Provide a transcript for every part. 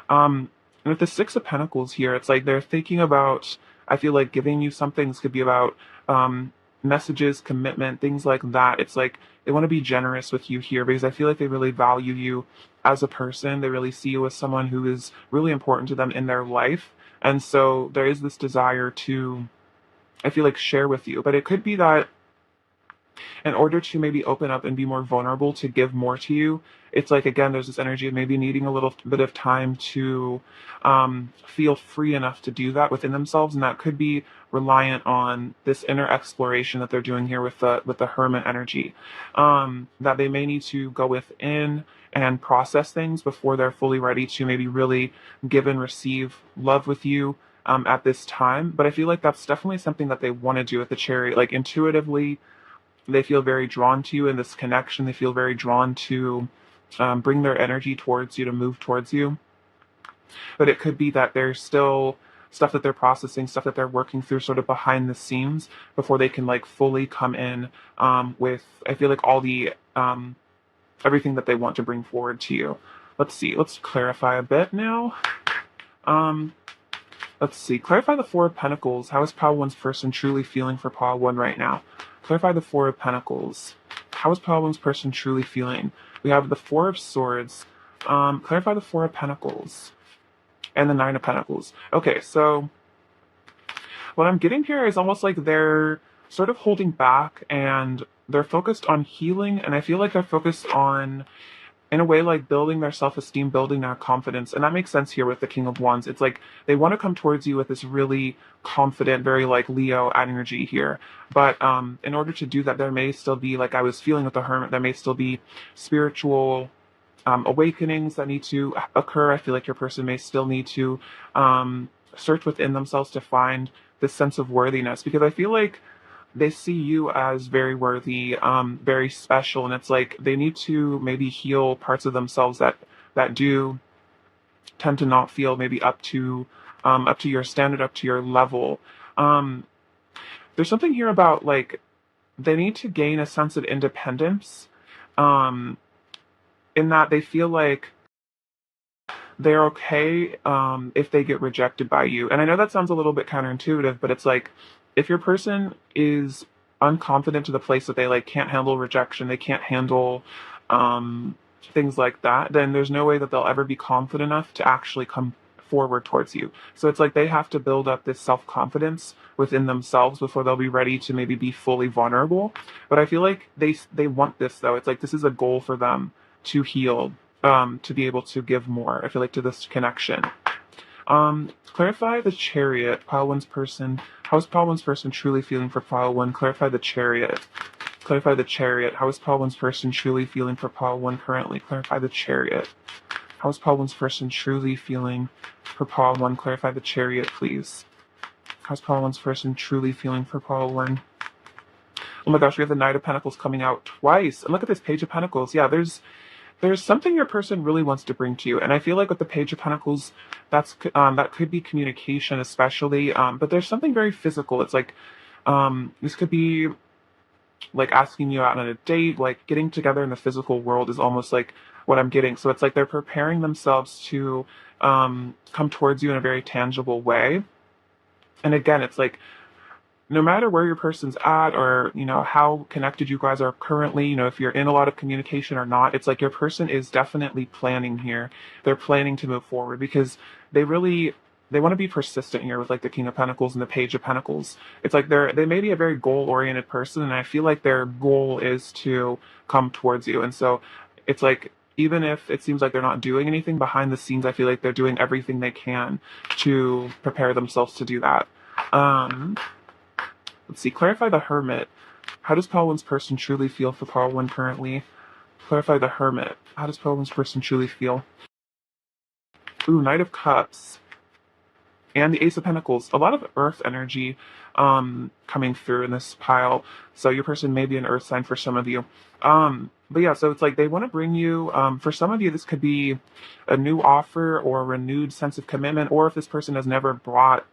And with the Six of Pentacles here, it's like they're thinking about, I feel like giving you something. This could be about messages, commitment, things like that. It's like they want to be generous with you here because I feel like they really value you as a person. They really see you as someone who is really important to them in their life. And so there is this desire to, I feel like, share with you. But it could be that in order to maybe open up and be more vulnerable to give more to you, it's like, again, there's this energy of maybe needing a little bit of time to feel free enough to do that within themselves. And that could be reliant on this inner exploration that they're doing here with the hermit energy, that they may need to go within and process things before they're fully ready to maybe really give and receive love with you at this time. But I feel like that's definitely something that they want to do with the Chariot. Like, intuitively, they feel very drawn to you in this connection. They feel very drawn to bring their energy towards you, to move towards you. But it could be that there's still stuff that they're processing, stuff that they're working through sort of behind the scenes before they can like fully come in with, I feel like, all the everything that they want to bring forward to you. Let's see. Let's clarify a bit now. Um, let's see. Clarify the Four of Pentacles. How is Pile One's person truly feeling for Pile One right now? Clarify the Four of Pentacles. How is Pile One's person truly feeling? We have the Four of Swords. Clarify the Four of Pentacles. And the Nine of Pentacles. Okay, so what I'm getting here is almost like they're sort of holding back and they're focused on healing. And I feel like they're focused on, in a way, like building their self-esteem, building their confidence. And that makes sense here with the King of Wands. It's like they want to come towards you with this really confident, very like Leo energy here. But in order to do that, there may still be, like I was feeling with the Hermit, there may still be spiritual awakenings that need to occur. I feel like your person may still need to search within themselves to find this sense of worthiness, because I feel like they see you as very worthy, very special, and it's like they need to maybe heal parts of themselves that do tend to not feel maybe up to your standard, up to your level. Um, there's something here about like they need to gain a sense of independence, um, in that they feel like they're okay if they get rejected by you. And I know that sounds a little bit counterintuitive, but it's like if your person is unconfident to the place that they like can't handle rejection, they can't handle um, things like that, then there's no way that they'll ever be confident enough to actually come forward towards you. So it's like they have to build up this self-confidence within themselves before they'll be ready to maybe be fully vulnerable. But I feel like they want this though. It's like this is a goal for them to heal, to be able to give more. I feel like to this connection. Clarify the Chariot. Pile One's person. How is Pile One's person truly feeling for Pile One? Clarify the Chariot. Clarify the Chariot. How is Pile One's person truly feeling for Pile One currently? Clarify the Chariot. How is Pile One's person truly feeling for Pile One? Clarify the Chariot, please. How's Pile One's person truly feeling for Pile One? Oh my gosh, we have the Knight of Pentacles coming out twice. And look at this Page of Pentacles. Yeah, there's something your person really wants to bring to you, and I feel like with the Page of Pentacles, that could be communication, especially. But there's something very physical. It's like this could be like asking you out on a date, like getting together in the physical world is almost like what I'm getting. So it's like they're preparing themselves to come towards you in a very tangible way. And again, it's like no matter where your person's at, or how connected you guys are currently, if you're in a lot of communication or not, it's like your person is definitely planning here. They're planning to move forward because they want to be persistent here with like the King of Pentacles and the Page of Pentacles. It's like they may be a very goal-oriented person, and I feel like their goal is to come towards you. And so it's like even if it seems like they're not doing anything behind the scenes, I feel like they're doing everything they can to prepare themselves to do that. Let's see. Clarify the Hermit. How does Pile One's person truly feel for Pile One currently? Clarify the Hermit. How does Pile One's person truly feel? Ooh, Knight of Cups. And the Ace of Pentacles. A lot of Earth energy coming through in this pile. So your person may be an Earth sign for some of you. But yeah, so it's like they want to bring you, for some of you, this could be a new offer or a renewed sense of commitment. Or if this person has never brought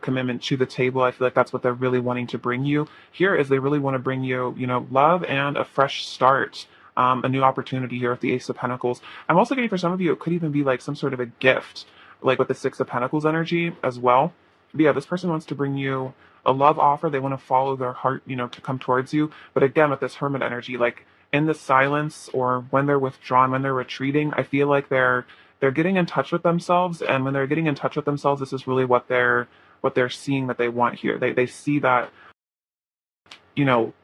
commitment to the table, I feel like that's what they're really wanting to bring you here, is they really want to bring you, love and a fresh start. a new opportunity here with the Ace of Pentacles. I'm also getting for some of you, it could even be like some sort of a gift, like with the Six of Pentacles energy as well. But yeah, this person wants to bring you a love offer. They want to follow their heart, to come towards you. But again, with this Hermit energy, like in the silence or when they're withdrawn, when they're retreating, I feel like they're getting in touch with themselves. And when they're getting in touch with themselves, this is really what they're seeing that they want here. They see that,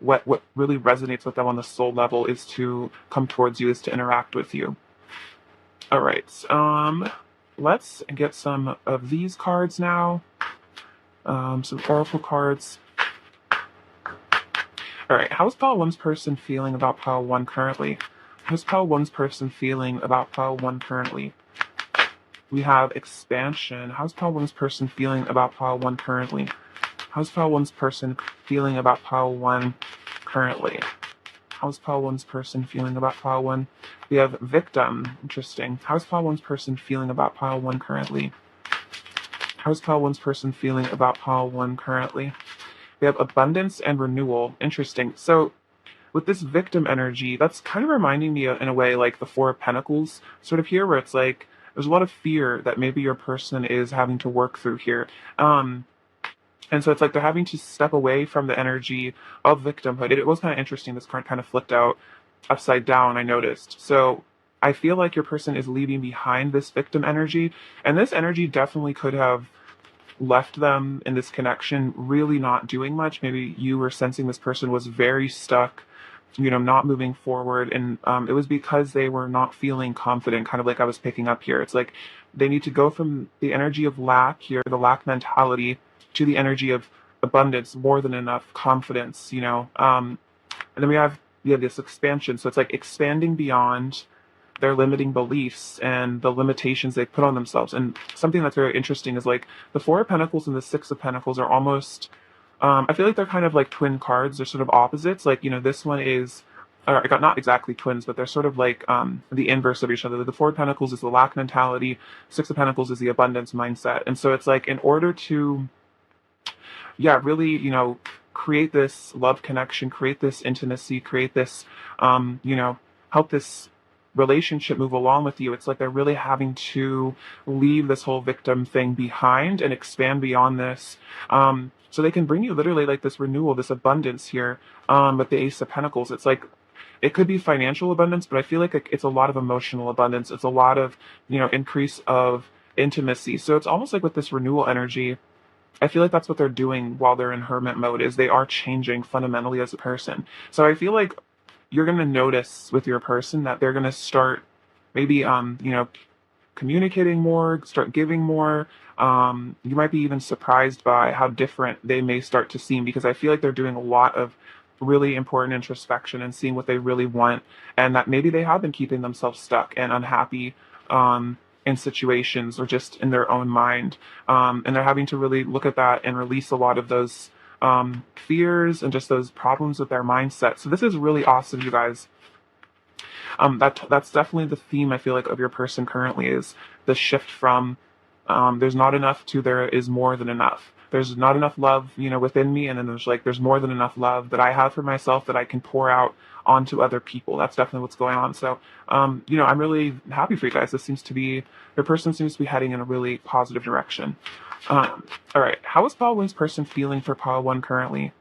what really resonates with them on the soul level is to come towards you, is to interact with you. All right. Let's get some of these cards now. Some oracle cards. All right. How's pile one's person feeling about pile one currently? How's pile one's person feeling about pile one currently? We have expansion. How's pile one's person feeling about pile one currently? How's pile one's person feeling about pile one currently? How's pile one's person feeling about pile one? We have victim. Interesting. How's pile one's person feeling about pile one currently? How's pile one's person feeling about pile one currently? We have abundance and renewal. Interesting. So with this victim energy, that's kind of reminding me in a way like the Four of Pentacles sort of here, where it's like there's a lot of fear that maybe your person is having to work through here. And so it's like they're having to step away from the energy of victimhood. It was kind of interesting. This card kind of flipped out upside down, I noticed. So I feel like your person is leaving behind this victim energy. And this energy definitely could have left them in this connection really not doing much. Maybe you were sensing this person was very stuck, not moving forward. And it was because they were not feeling confident, kind of like I was picking up here. It's like they need to go from the energy of lack here, the lack mentality, to the energy of abundance, more than enough, confidence, and then we have this expansion. So it's like expanding beyond their limiting beliefs and the limitations they put on themselves. And something that's very interesting is like the Four of Pentacles and the Six of Pentacles are almost, I feel like they're kind of like twin cards. They're sort of opposites. Like, this one is, or not exactly twins, but they're sort of like the inverse of each other. The Four of Pentacles is the lack mentality. Six of Pentacles is the abundance mindset. And so it's like in order to really, create this love connection, create this intimacy, create this, help this relationship move along with you. It's like they're really having to leave this whole victim thing behind and expand beyond this. So they can bring you literally like this renewal, this abundance here. With the Ace of Pentacles, it's like, it could be financial abundance, but I feel like it's a lot of emotional abundance. It's a lot of, increase of intimacy. So it's almost like with this renewal energy, I feel like that's what they're doing while they're in hermit mode, is they are changing fundamentally as a person. So I feel like you're going to notice with your person that they're going to start maybe, communicating more, start giving more. You might be even surprised by how different they may start to seem, because I feel like they're doing a lot of really important introspection and seeing what they really want, and that maybe they have been keeping themselves stuck and unhappy, in situations or just in their own mind. And they're having to really look at that and release a lot of those fears and just those problems with their mindset. So this is really awesome, you guys. That's definitely the theme, I feel like, of your person currently, is the shift from there's not enough to there is more than enough. There's not enough love, within me, and then there's more than enough love that I have for myself that I can pour out onto other people. That's definitely what's going on. So, I'm really happy for you guys. Your person seems to be heading in a really positive direction. All right. How is Paul One's person feeling for Paul One currently?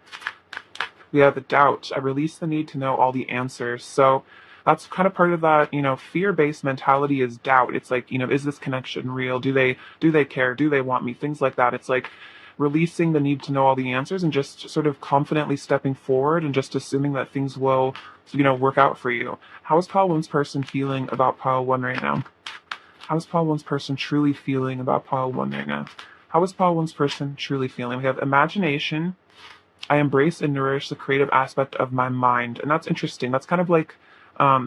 We have the doubt. I release the need to know all the answers. So that's kind of part of that, fear-based mentality is doubt. It's like, is this connection real? Do they care? Do they want me? Things like that. It's like releasing the need to know all the answers and just sort of confidently stepping forward and just assuming that things will, work out for you. How is Paul One's person feeling about Pile 1 right now? How is Pile 1's person truly feeling about Pile 1 right now? How is Pile 1's person truly feeling? We have imagination. I embrace and nourish the creative aspect of my mind. And that's interesting. That's kind of like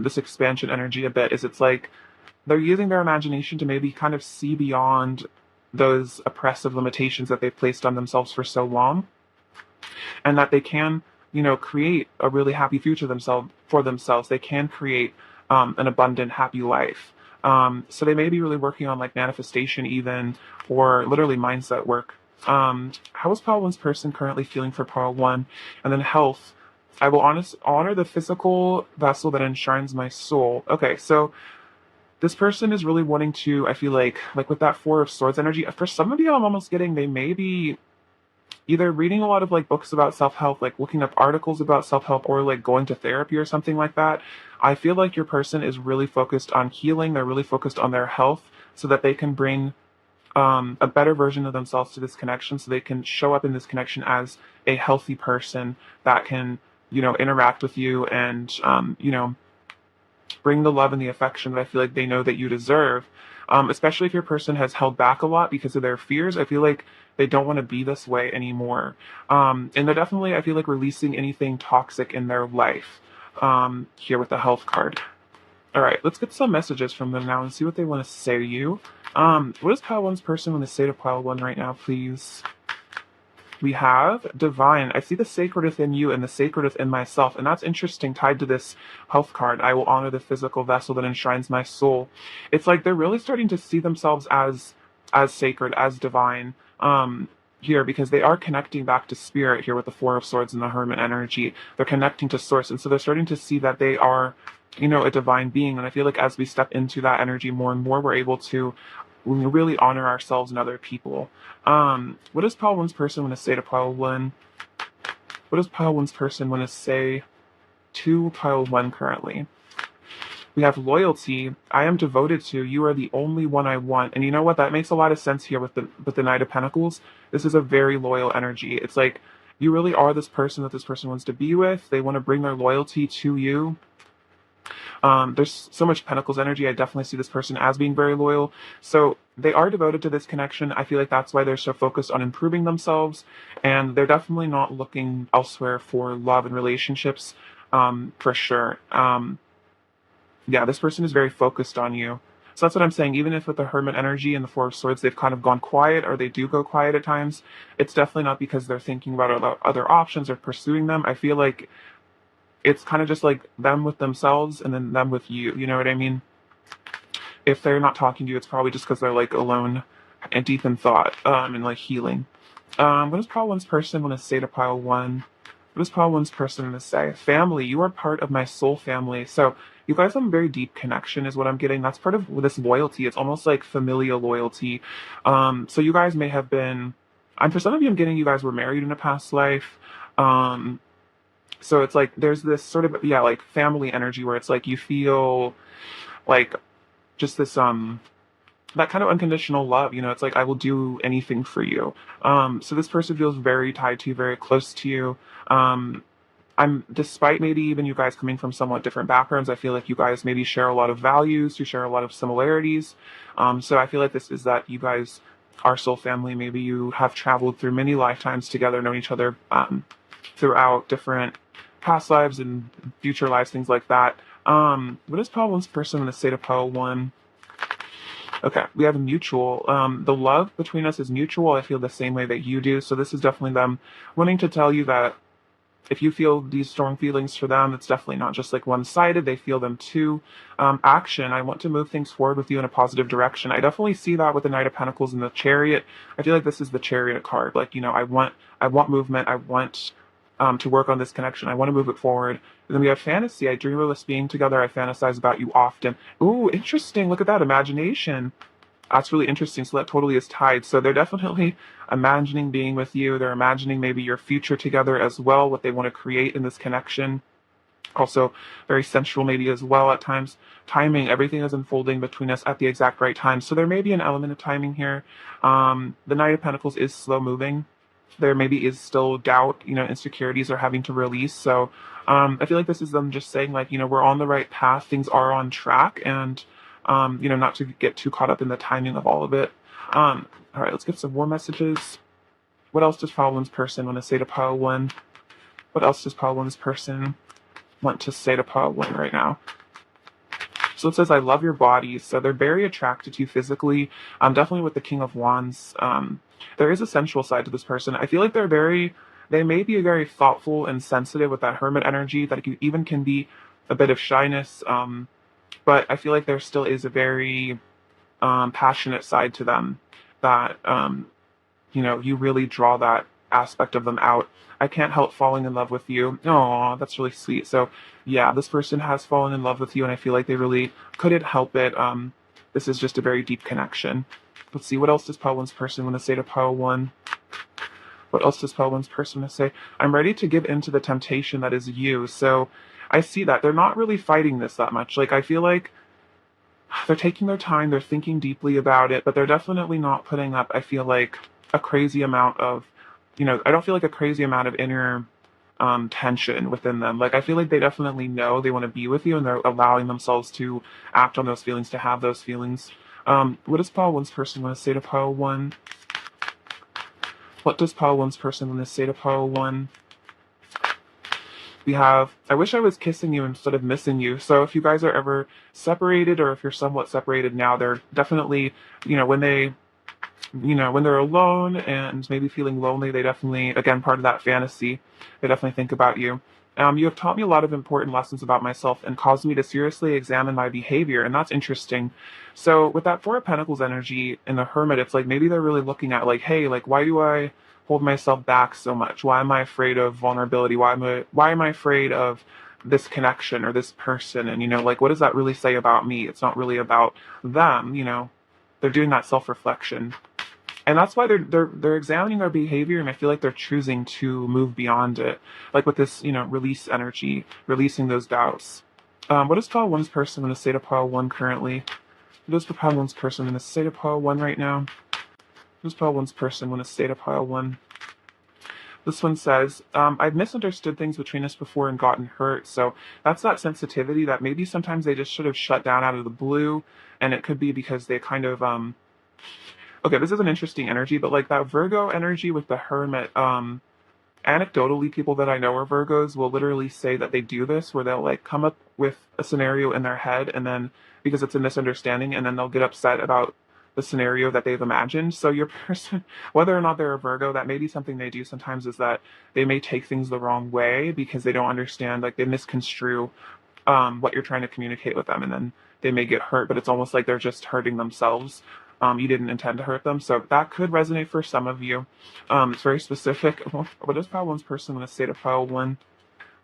this expansion energy a bit, is it's like they're using their imagination to maybe kind of see beyond those oppressive limitations that they've placed on themselves for so long, and that they can, create a really happy future for themselves. They can create an abundant, happy life. So they may be really working on like manifestation even, or literally mindset work. How is Pile 1's person currently feeling for Pile 1? And then health. I will honor the physical vessel that enshrines my soul. Okay, so this person is really wanting to, I feel like with that Four of Swords energy, for some of you, I'm almost getting they may be either reading a lot of like books about self-help, like looking up articles about self-help, or like going to therapy or something like that. I feel like your person is really focused on healing. They're really focused on their health so that they can bring a better version of themselves to this connection, so they can show up in this connection as a healthy person that can, interact with you and, bring the love and the affection that I feel like they know that you deserve. Especially if your person has held back a lot because of their fears. I feel like they don't want to be this way anymore. And they're definitely, I feel like, releasing anything toxic in their life. Here with the health card. All right, let's get some messages from them now and see what they want to say to you. What does pile one's person want to say to pile one right now, please? We have divine. I see the sacred within you and the sacred within myself. And that's interesting, tied to this health card. I will honor the physical vessel that enshrines my soul. It's like they're really starting to see themselves as sacred, as divine. Here, because they are connecting back to spirit here with the Four of Swords and the Hermit energy. They're connecting to source. And so they're starting to see that they are, a divine being. And I feel like as we step into that energy more and more, we're able to really honor ourselves and other people. What does pile one's person want to say to pile one? What does pile one's person want to say to pile one currently? We have loyalty. I am devoted to. You are the only one I want. And you know what? That makes a lot of sense here with the Knight of Pentacles. This is a very loyal energy. It's like you really are this person that this person wants to be with. They want to bring their loyalty to you. There's so much Pentacles energy. I definitely see this person as being very loyal. So they are devoted to this connection. I feel like that's why they're so focused on improving themselves. And they're definitely not looking elsewhere for love and relationships, for sure. Yeah, this person is very focused on you. So that's what I'm saying. Even if with the Hermit energy and the Four of Swords, they've kind of gone quiet, or they do go quiet at times, it's definitely not because they're thinking about other options or pursuing them. I feel like it's kind of just like them with themselves and then them with you. You know what I mean? If they're not talking to you, it's probably just because they're like alone and deep in thought, and like healing. What does pile one's person want to say to pile one? What does pile one's person want to say? Family, you are part of my soul family. So you guys have a very deep connection is what I'm getting. That's part of this loyalty. It's almost like familial loyalty. So you guys may have been, for some of you, I'm getting you guys were married in a past life. So it's like there's this sort of, yeah, like family energy where it's like you feel like just this that kind of unconditional love. It's like I will do anything for you. So this person feels very tied to you, very close to you. Despite maybe even you guys coming from somewhat different backgrounds, I feel like you guys maybe share a lot of values, you share a lot of similarities. So I feel like this is that you guys are soul family. Maybe you have traveled through many lifetimes together, known each other throughout different past lives and future lives, things like that. What is pile one's person in the state of pile one? Okay, we have a mutual. The love between us is mutual. I feel the same way that you do. So this is definitely them wanting to tell you that if you feel these strong feelings for them, it's definitely not just like one-sided. They feel them too. Action. I want to move things forward with you in a positive direction. I definitely see that with the Knight of Pentacles and the Chariot. I feel like this is the Chariot card. Like, I want movement. I want to work on this connection. I want to move it forward. And then we have fantasy. I dream of us being together. I fantasize about you often. Ooh, interesting. Look at that. Imagination. That's really interesting. So that totally is tied. So they're definitely imagining being with you. They're imagining maybe your future together as well, what they want to create in this connection. Also very sensual maybe as well at times. Timing, everything is unfolding between us at the exact right time. So there may be an element of timing here. The Knight of Pentacles is slow moving. There maybe is still doubt, insecurities are having to release. So I feel like this is them just saying like, we're on the right path. Things are on track, and not to get too caught up in the timing of all of it. All right, let's get some more messages. What else does pile one's person want to say to pile one? What else does pile one's person want to say to pile one right now? So it says, I love your body. So they're very attracted to you physically. Definitely with the King of Wands. There is a sensual side to this person. I feel like they may be very thoughtful and sensitive with that Hermit energy, that you even can be a bit of shyness. But I feel like there still is a very passionate side to them that, you really draw that aspect of them out. I can't help falling in love with you. Oh, that's really sweet. So yeah, this person has fallen in love with you, and I feel like they really couldn't help it. This is just a very deep connection. Let's see, what else does pile one's person want to say to pile one? What else does pile one's person want to say? I'm ready to give in to the temptation that is you. So I see that they're not really fighting this that much. Like, I feel like they're taking their time, they're thinking deeply about it, but they're definitely not putting up, I feel like, a crazy amount of, I don't feel like a crazy amount of inner tension within them. Like, I feel like they definitely know they want to be with you, and they're allowing themselves to act on those feelings, to have those feelings. What does pile one's person want to say to pile one? What does pile one's person want to say to pile one? We have, I wish I was kissing you instead of missing you. So if you guys are ever separated, or if you're somewhat separated now, they're definitely, when when they're alone and maybe feeling lonely, they definitely, again, part of that fantasy, they definitely think about you. You have taught me a lot of important lessons about myself and caused me to seriously examine my behavior, and that's interesting. So with that Four of Pentacles energy in the Hermit, it's like maybe they're really looking at like, hey, like, why do I hold myself back so much? Why am I afraid of vulnerability? Why am I afraid of this connection or this person? And like, what does that really say about me? It's not really about them. They're doing that self-reflection, and that's why they're examining their behavior, and I feel like they're choosing to move beyond it, like with this release energy, releasing those doubts. What does pile one's person want to say to pile one currently? What does the pile one's person want to say to pile one right now? What does pile one's person want to say to pile one? This one says, I've misunderstood things between us before and gotten hurt. So that's that sensitivity that maybe sometimes they just should have shut down out of the blue. And it could be because they kind of, okay, this is an interesting energy, but like that Virgo energy with the Hermit, anecdotally, people that I know are Virgos will literally say that they do this, where they'll like come up with a scenario in their head, and then because it's a misunderstanding, and then they'll get upset about the scenario that they've imagined. So your person, whether or not they're a Virgo, that may be something they do sometimes, is that they may take things the wrong way because they don't understand, like they misconstrue what you're trying to communicate with them, and then they may get hurt, but it's almost like they're just hurting themselves. You didn't intend to hurt them, so that could resonate for some of you. It's very specific. What does pile one's person want to say to pile one?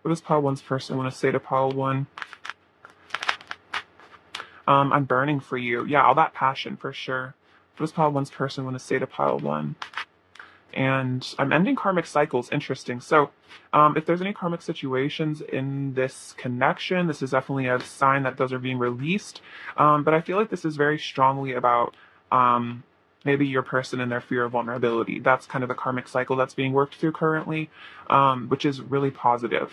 What does pile one's person want to say to pile one? I'm burning for you. Yeah, all that passion for sure. What does pile one's person want to say to pile one? And I'm ending karmic cycles. Interesting. So if there's any karmic situations in this connection, this is definitely a sign that those are being released. But I feel like this is very strongly about maybe your person and their fear of vulnerability. That's kind of the karmic cycle that's being worked through currently, which is really positive.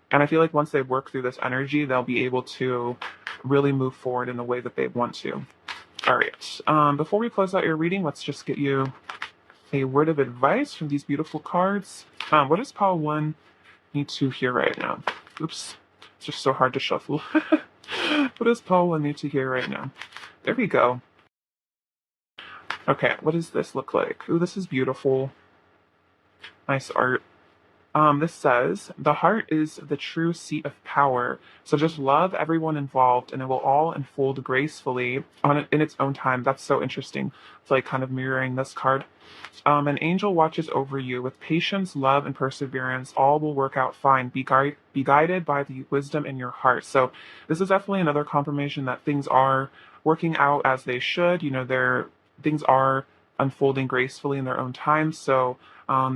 And I feel like once they work through this energy, they'll be able to really move forward in the way that they want to. All right. Before we close out your reading, let's just get you a word of advice from these beautiful cards. What does pile one need to hear right now? Oops, it's just so hard to shuffle. What does pile one need to hear right now? There we go. Okay, what does this look like? Ooh, this is beautiful. Nice art. This says, the heart is the true seat of power, so just love everyone involved and it will all unfold gracefully in its own time. That's so interesting. It's like kind of mirroring this card. An angel watches over you. With patience, love, and perseverance, all will work out fine. Be guided by the wisdom in your heart. So this is definitely another confirmation that things are working out as they should. Things are unfolding gracefully in their own time. So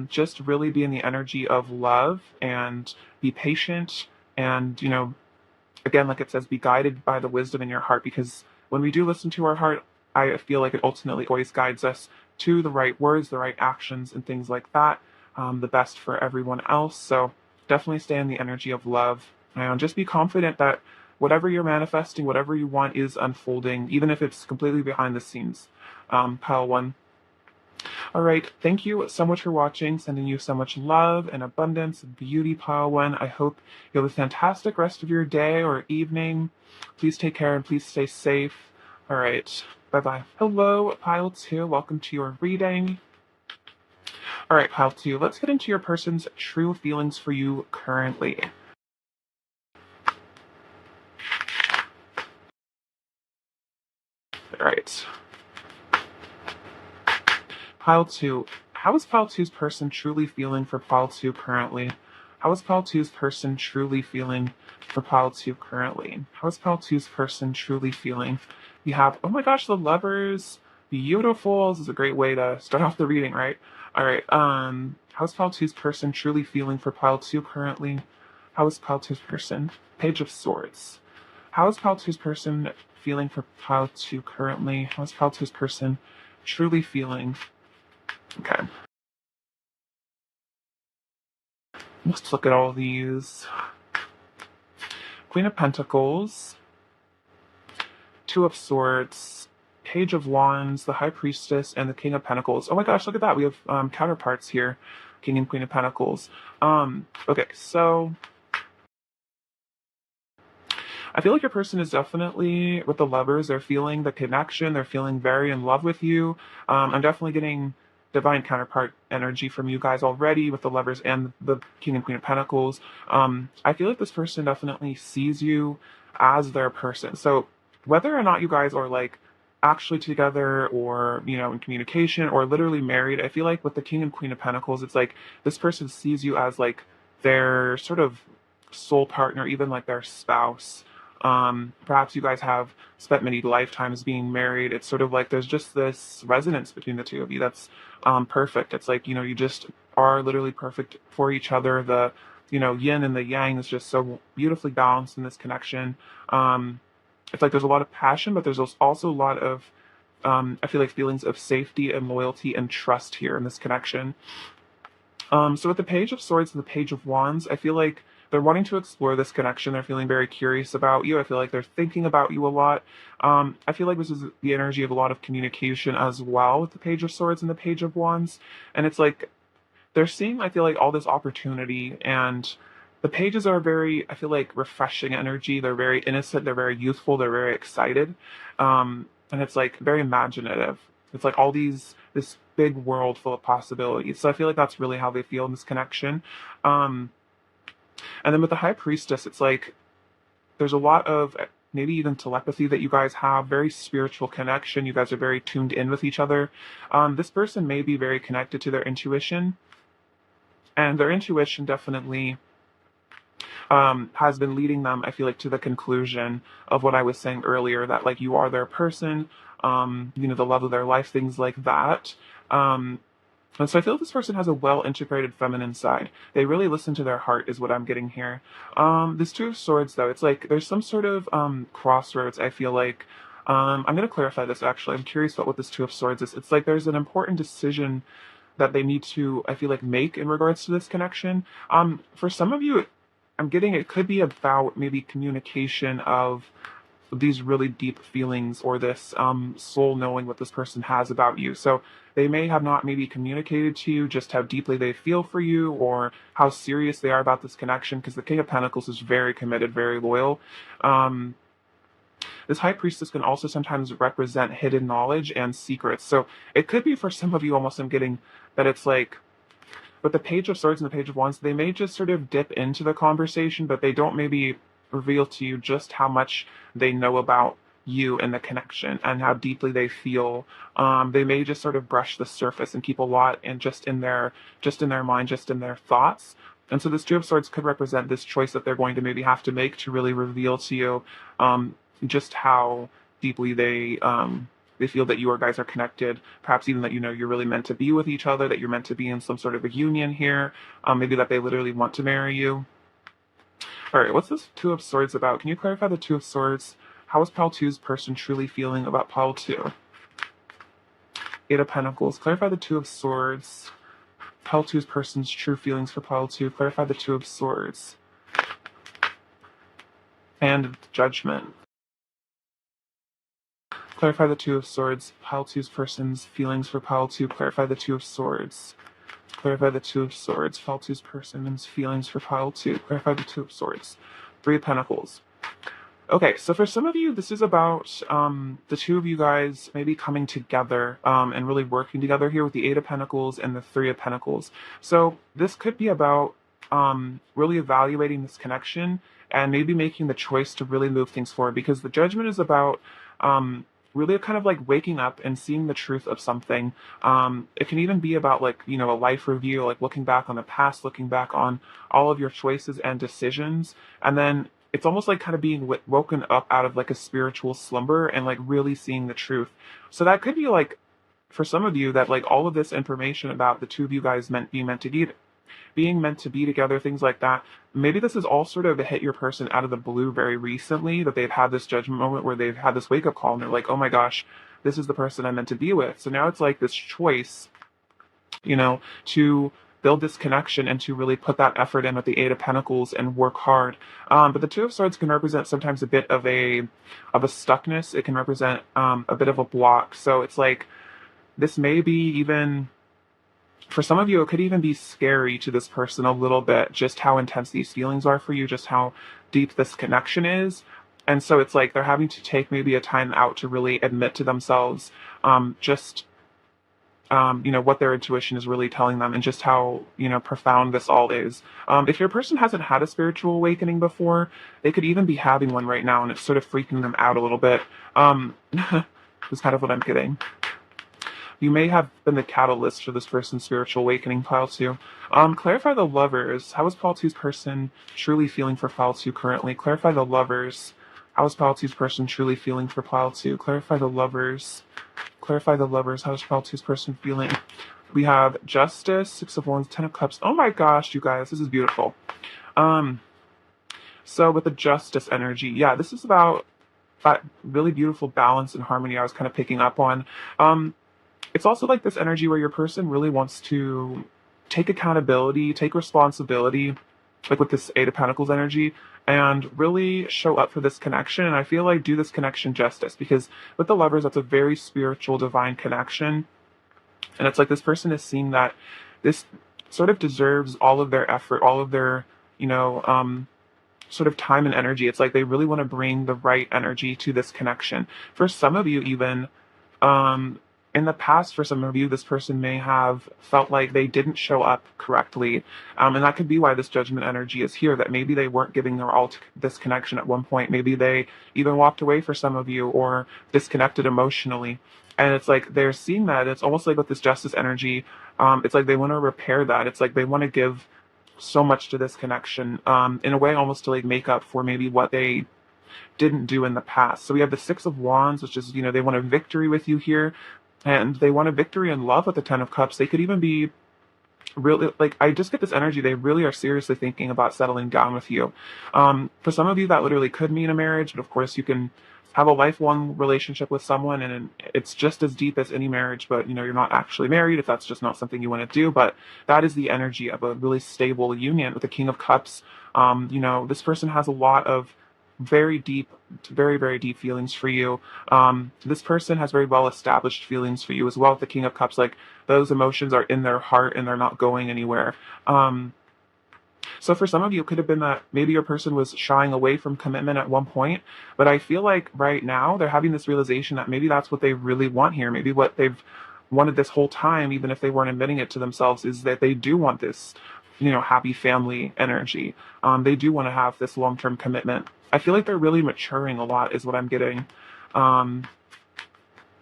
just really be in the energy of love and be patient, and again, like it says, be guided by the wisdom in your heart, because when we do listen to our heart, I feel like it ultimately always guides us to the right words, the right actions, and things like that, the best for everyone else. So definitely stay in the energy of love, and just be confident that whatever you're manifesting, whatever you want is unfolding, even if it's completely behind the scenes. Pile one. All right, thank you so much for watching. Sending you so much love and abundance, beauty, pile one. I hope you have a fantastic rest of your day or evening. Please take care and please stay safe. All right, bye-bye. Hello, pile two. Welcome to your reading. All right, pile two, let's get into your person's true feelings for you currently. All right. Pile two, How is Pile 2's person truly feeling for Pile 2 currently? How is Pile 2's person truly feeling for Pile 2 currently? How is Pile 2's person truly feeling? You have, oh my gosh, the Lovers. Beautiful. This is a great way to start off the reading, right? All right. How's Pile 2's person truly feeling for Pile 2 currently? How is Pile 2's person? Page of Swords. How is Pile 2's person feeling for Pile 2 currently? How is Pile 2's person truly feeling? Okay. Let's look at all these. Queen of Pentacles, Two of Swords, Page of Wands, the High Priestess, and the King of Pentacles. Oh my gosh, look at that. We have counterparts here, King and Queen of Pentacles. Okay, so I feel like your person is definitely, with the Lovers, they're feeling the connection. They're feeling very in love with you. I'm definitely getting divine counterpart energy from you guys already with the Lovers and the King and Queen of Pentacles. I feel like this person definitely sees you as their person. So whether or not you guys are like actually together or, you know, in communication or literally married, I feel like with the King and Queen of Pentacles, it's like this person sees you as like their sort of soul partner, even like their spouse. Perhaps you guys have spent many lifetimes being married. It's sort of like there's just this resonance between the two of you that's perfect. It's like, you know, you just are literally perfect for each other. The, you know, yin and the yang is just so beautifully balanced in this connection. It's like there's a lot of passion, but there's also a lot of, I feel like, feelings of safety and loyalty and trust here in this connection. So with the Page of Swords and the Page of Wands, I feel like they're wanting to explore this connection. They're feeling very curious about you. I feel like they're thinking about you a lot. I feel like this is the energy of a lot of communication as well with the Page of Swords and the Page of Wands. And it's like they're seeing, I feel like, all this opportunity, and the pages are very, I feel like, refreshing energy. They're very innocent. They're very youthful. They're very excited. And it's like very imaginative. It's like all this big world full of possibilities. So I feel like that's really how they feel in this connection. Um, and then with the High Priestess, it's like there's a lot of maybe even telepathy that you guys have, very spiritual connection. You guys are very tuned in with each other. This person may be very connected to their intuition, and their intuition definitely has been leading them, I feel like, to the conclusion of what I was saying earlier, that like you are their person, you know, the love of their life, things like that. And so I feel this person has a well integrated feminine side. They really listen to their heart, is what I'm getting here. This Two of Swords, though, it's like there's some sort of crossroads, I feel like. I'm going to clarify this actually. I'm curious about what this Two of Swords is. It's like there's an important decision that they need to, I feel like, make in regards to this connection. For some of you, I'm getting it could be about maybe communication of these really deep feelings or this soul knowing what this person has about you. So they may have not maybe communicated to you just how deeply they feel for you or how serious they are about this connection, because the King of Pentacles is very committed, very loyal. Um, this High Priestess can also sometimes represent hidden knowledge and secrets. So it could be for some of you almost I'm getting that it's like with the Page of Swords and the Page of Wands, they may just sort of dip into the conversation, but they don't maybe reveal to you just how much they know about you and the connection and how deeply they feel. They may just sort of brush the surface and keep a lot and just in their mind, just in their thoughts. And so this Two of Swords could represent this choice that they're going to maybe have to make to really reveal to you just how deeply they feel that you or guys are connected. Perhaps even that, you know, you're really meant to be with each other, that you're meant to be in some sort of a union here. Maybe that they literally want to marry you. All right, what's this Two of Swords about? Can you clarify the Two of Swords? How is Pile 2's person truly feeling about Pile 2? Eight of Pentacles. Clarify the Two of Swords. Pile 2's person's true feelings for Pile 2. Clarify the Two of Swords. And Judgment. Clarify the Two of Swords. Pile 2's person's feelings for Pile 2. Clarify the Two of Swords. Clarify the Two of Swords. Pile 2's person's feelings for Pile 2. Clarify the Two of Swords. Three of Pentacles. Okay, so for some of you, this is about the two of you guys maybe coming together and really working together here with the Eight of Pentacles and the Three of Pentacles. So this could be about really evaluating this connection and maybe making the choice to really move things forward, because the Judgment is about really kind of like waking up and seeing the truth of something. It can even be about like, a life review, like looking back on the past, looking back on all of your choices and decisions. And then it's almost like kind of being woken up out of like a spiritual slumber and like really seeing the truth. So that could be like, for some of you, that like all of this information about the two of you guys being meant to be together, things like that. Maybe this is all sort of hit your person out of the blue very recently, that they've had this judgment moment where they've had this wake up call and they're like, oh my gosh, this is the person I'm meant to be with. So now it's like this choice, to build this connection and to really put that effort in with the Eight of Pentacles and work hard. But the Two of Swords can represent sometimes a bit of a stuckness. It can represent a bit of a block. So it's like this may be even, for some of you, it could even be scary to this person a little bit, just how intense these feelings are for you, just how deep this connection is. And so it's like they're having to take maybe a time out to really admit to themselves what their intuition is really telling them, and just how, profound this all is. If your person hasn't had a spiritual awakening before, they could even be having one right now, and it's sort of freaking them out a little bit. Is kind of what I'm getting. You may have been the catalyst for this person's spiritual awakening, pile two. Clarify the lovers. How is pile two's person truly feeling for pile two currently? Clarify the lovers. How is pile two's person truly feeling for pile two? Clarify the lovers. Clarify the lovers. How is pile two's person feeling? We have Justice, Six of Wands, Ten of Cups. Oh my gosh, you guys, this is beautiful. So with the Justice energy, yeah, this is about that really beautiful balance and harmony I was kind of picking up on. It's also like this energy where your person really wants to take accountability, take responsibility, like with this Eight of Pentacles energy, and really show up for this connection. And I feel like do this connection justice, because with the lovers, that's a very spiritual, divine connection. And it's like this person is seeing that this sort of deserves all of their effort, all of their, sort of time and energy. It's like they really want to bring the right energy to this connection. For some of you, even, in the past, for some of you, this person may have felt like they didn't show up correctly. And that could be why this judgment energy is here, that maybe they weren't giving their all to this connection at one point. Maybe they even walked away for some of you, or disconnected emotionally. And it's like they're seeing that. It's almost like with this justice energy, it's like they want to repair that. It's like they want to give so much to this connection, in a way almost to like make up for maybe what they didn't do in the past. So we have the Six of Wands, which is, they want a victory with you here. And they want a victory in love with the Ten of Cups. They could even be really, like, I just get this energy. They really are seriously thinking about settling down with you. For some of you, that literally could mean a marriage, but of course you can have a lifelong relationship with someone, and it's just as deep as any marriage, but, you're not actually married if that's just not something you want to do. But that is the energy of a really stable union with the King of Cups. This person has a lot of very deep, very, very deep feelings for you. This person has very well established feelings for you as well. With the King of Cups, like those emotions are in their heart and they're not going anywhere. So for some of you, it could have been that maybe your person was shying away from commitment at one point, but I feel like right now they're having this realization that maybe that's what they really want here. Maybe what they've wanted this whole time, even if they weren't admitting it to themselves, is that they do want this, happy family energy. They do want to have this long-term commitment. I feel like they're really maturing a lot is what I'm getting. All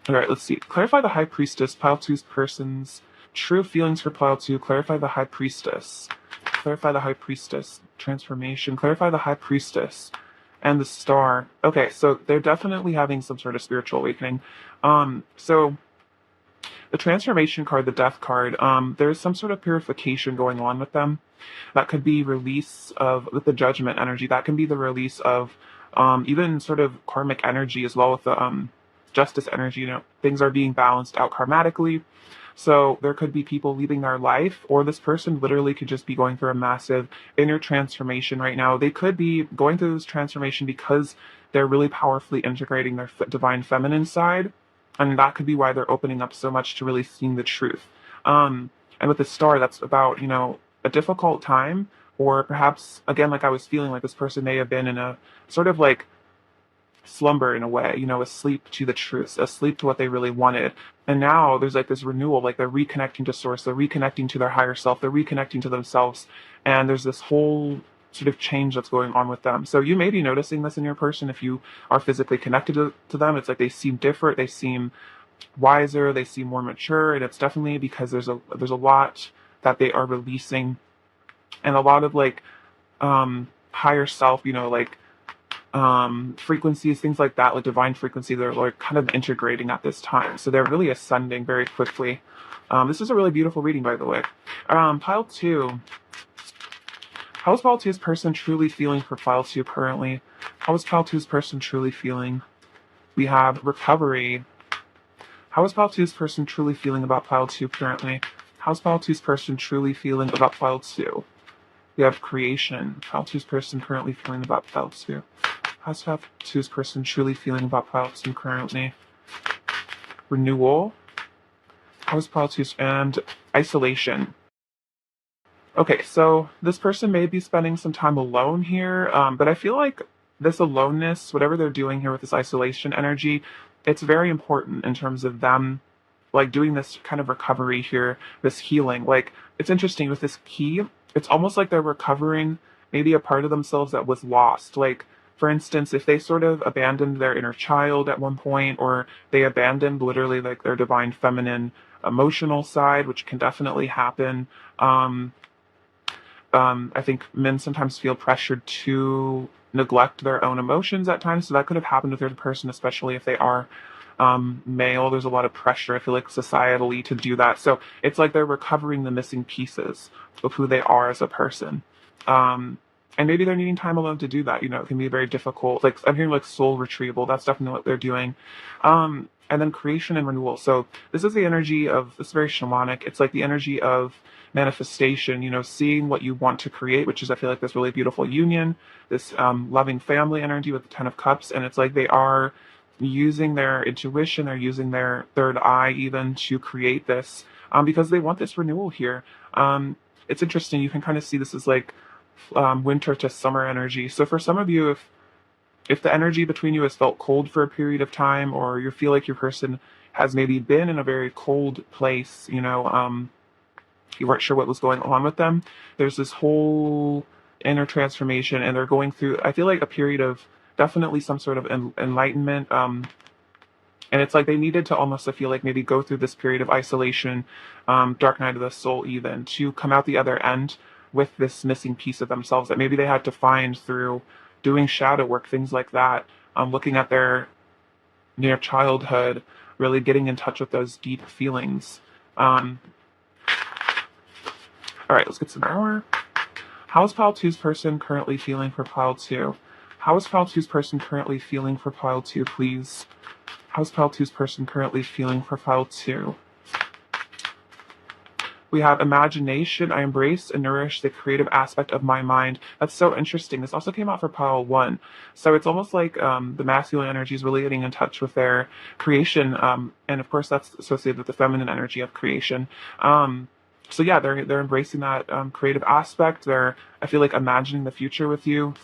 right, let's see. Clarify the High Priestess, pile two's person's true feelings for pile two. Clarify the High Priestess. Clarify the High Priestess. Transformation. Clarify the High Priestess. And the Star. Okay, so they're definitely having some sort of spiritual awakening. So the Transformation card, the Death card, there's some sort of purification going on with them. That could be release of, with the Judgment energy, that can be the release of even sort of karmic energy as well with the Justice energy. Things are being balanced out karmatically. So there could be people leaving their life, or this person literally could just be going through a massive inner transformation right now. They could be going through this transformation because they're really powerfully integrating their divine feminine side. And that could be why they're opening up so much to really seeing the truth. And with the Star, that's about, a difficult time, or perhaps, again, like I was feeling like this person may have been in a sort of like slumber in a way, asleep to the truth, asleep to what they really wanted. And now there's like this renewal, like they're reconnecting to source, they're reconnecting to their higher self, they're reconnecting to themselves. And there's this whole sort of change that's going on with them. So you may be noticing this in your person if you are physically connected to them. It's like they seem different, they seem wiser, they seem more mature, and it's definitely because there's a lot that they are releasing, and a lot of like higher self, like frequencies, things like that, like divine frequency, they're like kind of integrating at this time. So they're really ascending very quickly. This is a really beautiful reading, by the way. Pile two. How is pile two's person truly feeling for pile two currently? How is pile two's person truly feeling? We have recovery. How is pile two's person truly feeling about pile two currently? How's pile two's person truly feeling about pile two? We have creation. Pile two's person currently feeling about pile two. How's pile two's person truly feeling about pile two currently? Renewal. How's pile two's and isolation. Okay, so this person may be spending some time alone here, but I feel like this aloneness, whatever they're doing here with this isolation energy, it's very important in terms of them like doing this kind of recovery here, this healing. Like, it's interesting with this key, it's almost like they're recovering maybe a part of themselves that was lost. Like, for instance, if they sort of abandoned their inner child at one point, or they abandoned literally like their divine feminine emotional side, which can definitely happen. I think men sometimes feel pressured to neglect their own emotions at times, so that could have happened with their person, especially if they are male. There's a lot of pressure, I feel like, societally to do that. So it's like they're recovering the missing pieces of who they are as a person. And maybe they're needing time alone to do that. It can be very difficult. Like, I'm hearing like soul retrieval. That's definitely what they're doing. And then creation and renewal. So this is the energy of, it's very shamanic. It's like the energy of manifestation, seeing what you want to create, which is, I feel like, this really beautiful union, this loving family energy with the Ten of Cups. And it's like they are using their intuition, they're using their third eye even to create this because they want this renewal here. It's interesting. You can kind of see this as like winter to summer energy. So for some of you, if the energy between you has felt cold for a period of time, or you feel like your person has maybe been in a very cold place, you weren't sure what was going on with them, there's this whole inner transformation, and they're going through, I feel like, a period of definitely some sort of enlightenment. And it's like they needed to almost, I feel like, maybe go through this period of isolation, dark night of the soul even, to come out the other end with this missing piece of themselves that maybe they had to find through doing shadow work, things like that, looking at their near childhood, really getting in touch with those deep feelings. All right, let's get some more. How is pile two's person currently feeling for pile two? How is pile two's person currently feeling for pile two, please? How's pile two's person currently feeling for pile two? We have imagination. I embrace and nourish the creative aspect of my mind. That's so interesting. This also came out for pile one. So it's almost like the masculine energy is really getting in touch with their creation. And of course, that's associated with the feminine energy of creation. So yeah, they're embracing that creative aspect. I feel like, imagining the future with you.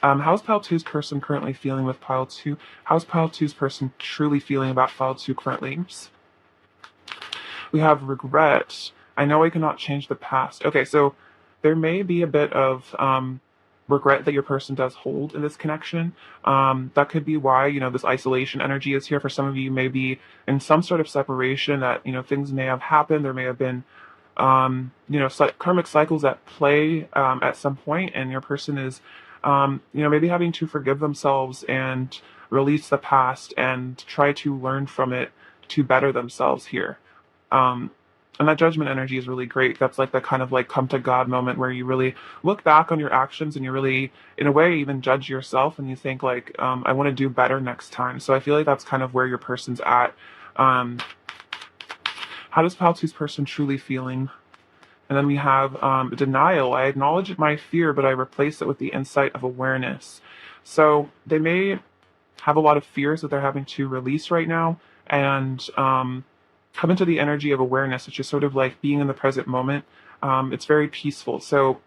How's pile two's person currently feeling with pile two? How's pile two's person truly feeling about pile two currently? Oops. We have regret. I know I cannot change the past. Okay, so there may be a bit of regret that your person does hold in this connection. That could be why, this isolation energy is here. For some of you, may be in some sort of separation that, things may have happened. There may have been, karmic cycles at play at some point, and your person is, maybe having to forgive themselves and release the past and try to learn from it to better themselves here. And that judgment energy is really great. That's like the kind of like come to God moment where you really look back on your actions and you really, in a way, even judge yourself, and you think like, I want to do better next time. So I feel like that's kind of where your person's at. How does pile two's person truly feeling? And then we have denial. I acknowledge my fear, but I replace it with the insight of awareness. So they may have a lot of fears that they're having to release right now, and come into the energy of awareness, which is sort of like being in the present moment. It's very peaceful. So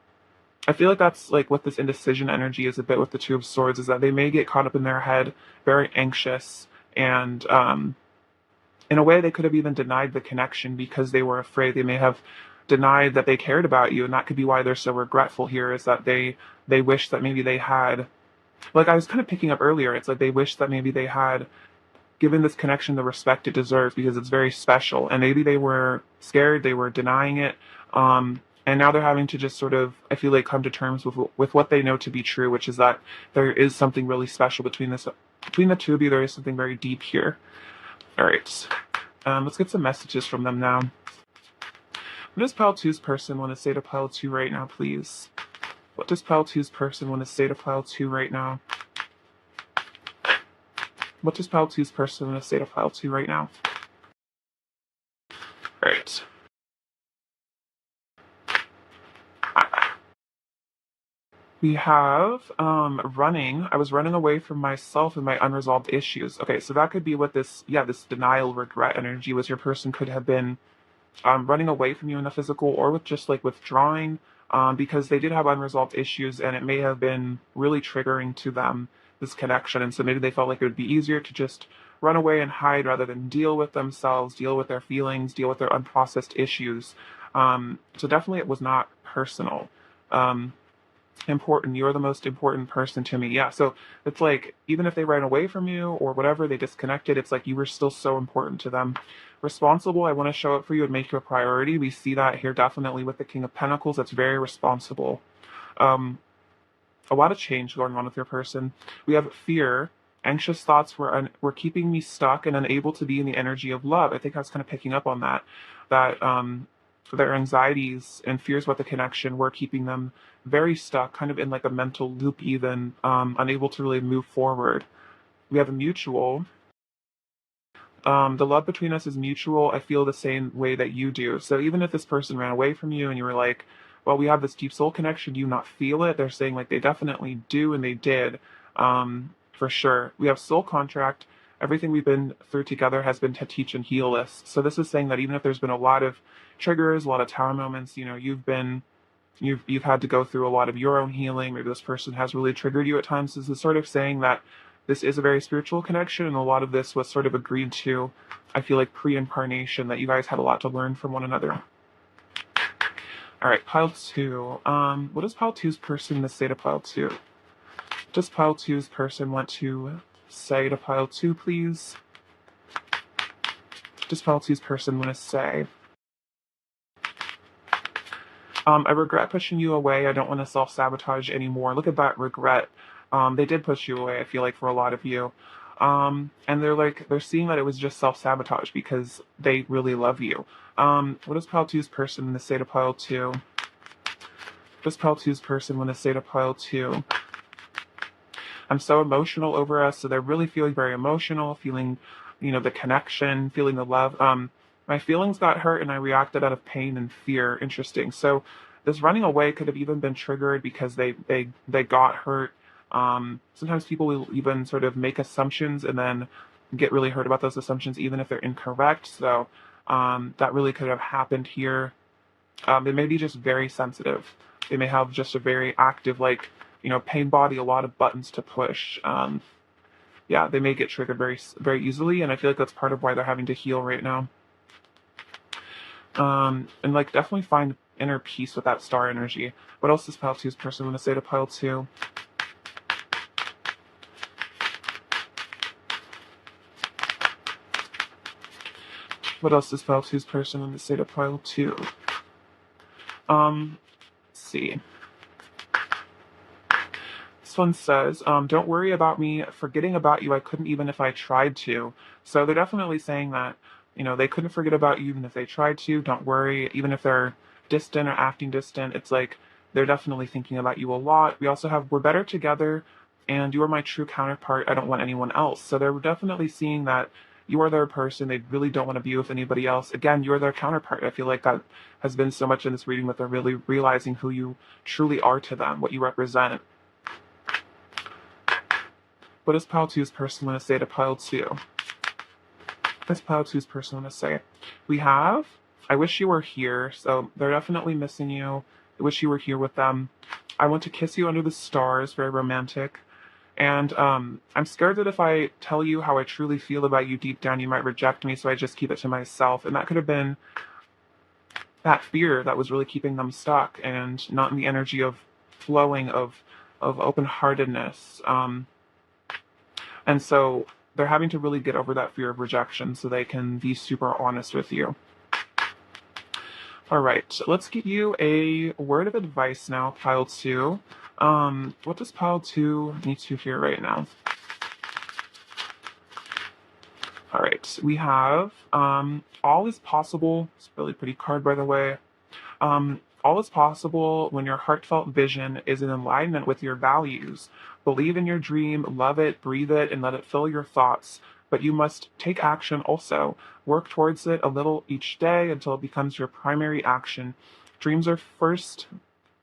I feel like that's like what this indecision energy is a bit with the Two of Swords, is that they may get caught up in their head, very anxious, and in a way they could have even denied the connection because they were afraid. They may have denied that they cared about you, and that could be why they're so regretful here, is that they wish that maybe they had, like I was kind of picking up earlier, it's like they wish that maybe they had given this connection the respect it deserves because it's very special. And maybe they were scared, they were denying it. And now they're having to just sort of, I feel like, come to terms with what they know to be true, which is that there is something really special between the two of you. There is something very deep here. All right. Let's get some messages from them now. What does Pile 2's person want to say to Pile 2 right now, please? What does Pile 2's person want to say to Pile 2 right now? What does Pile 2's person want to say to Pile 2 right now? Alright. We have running. I was running away from myself and my unresolved issues. Okay, so that could be what this denial, regret energy was. Your person could have been running away from you in the physical, or with just like withdrawing, because they did have unresolved issues and it may have been really triggering to them, this connection. And so maybe they felt like it would be easier to just run away and hide rather than deal with themselves, deal with their feelings, deal with their unprocessed issues. So definitely it was not personal. Important. You're the most important person to me. Yeah. So it's like, even if they ran away from you or whatever, they disconnected, it's like you were still so important to them. Responsible. I want to show up for you and make you a priority. We see that here definitely with the King of Pentacles. That's very responsible. A lot of change going on with your person. We have fear. Anxious thoughts were keeping me stuck and unable to be in the energy of love. I think I was kind of picking up on that. Their anxieties and fears about the connection were keeping them very stuck, kind of in like a mental loop, even unable to really move forward. We have a mutual. The love between us is mutual. I feel the same way that you do. So even if this person ran away from you and you were like, well, we have this deep soul connection, do you not feel it? They're saying like they definitely do, and they did, for sure. We have soul contract. Everything we've been through together has been to teach and heal us. So this is saying that even if there's been a lot of triggers, a lot of tower moments, you've had to go through a lot of your own healing. Maybe this person has really triggered you at times. This is sort of saying that this is a very spiritual connection, and a lot of this was sort of agreed to, I feel like, pre-incarnation, that you guys had a lot to learn from one another. All right, Pile 2. What does Pile 2's person want to say to Pile 2? What does Pile 2's person want to say to Pile 2, please? What does Pile 2's person want to say? I regret pushing you away. I don't want to self-sabotage anymore. Look at that regret. They did push you away, I feel like, for a lot of you. And they're seeing that it was just self-sabotage because they really love you. What does Pile 2's person want to say to Pile 2? What does Pile 2's person want to say to Pile 2? I'm so emotional over us. So they're really feeling very emotional, feeling, the connection, feeling the love. My feelings got hurt and I reacted out of pain and fear. Interesting. So this running away could have even been triggered because they got hurt. Sometimes people will even sort of make assumptions and then get really hurt about those assumptions, even if they're incorrect. So that really could have happened here. They may be just very sensitive. They may have just a very active, pain body, a lot of buttons to push. They may get triggered very, very easily, and I feel like that's part of why they're having to heal right now. And definitely find inner peace with that star energy. What else does Pile 2's person want to say to Pile 2? What else does Pile 2's person want to say to Pile 2? Let's see. This one says, don't worry about me forgetting about you. I couldn't even if I tried to. So they're definitely saying that, they couldn't forget about you even if they tried to. Don't worry. Even if they're distant or acting distant, it's like they're definitely thinking about you a lot. We also have, we're better together, and you are my true counterpart. I don't want anyone else. So they're definitely seeing that you are their person. They really don't want to be with anybody else. Again, you're their counterpart. I feel like that has been so much in this reading, that they're really realizing who you truly are to them, what you represent. What does Pile 2's person want to say to Pile 2? What does Pile 2's person want to say? We have, I wish you were here. So they're definitely missing you. I wish you were here with them. I want to kiss you under the stars. Very romantic. And I'm scared that if I tell you how I truly feel about you deep down, you might reject me. So I just keep it to myself. And that could have been that fear that was really keeping them stuck and not in the energy of flowing, of open-heartedness. And so they're having to really get over that fear of rejection so they can be super honest with you. All right, let's give you a word of advice now, pile 2. What does pile 2 need to hear right now? All right, we have all is possible. It's a really pretty card, by the way. All is possible when your heartfelt vision is in alignment with your values. Believe in your dream, love it, breathe it, and let it fill your thoughts. But you must take action also. Work towards it a little each day until it becomes your primary action. Dreams are first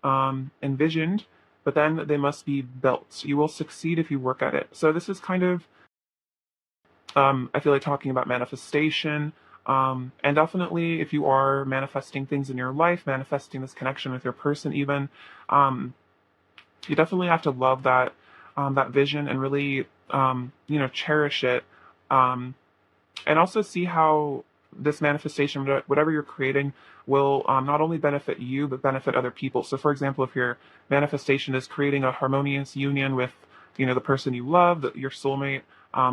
envisioned, but then they must be built. You will succeed if you work at it. So this is kind of I feel like talking about manifestation. And definitely, if you are manifesting things in your life, manifesting this connection with your person, even, you definitely have to love that vision and really, cherish it. And also see how this manifestation, whatever you're creating, will not only benefit you but benefit other people. So, for example, if your manifestation is creating a harmonious union with, the person you love, your soulmate,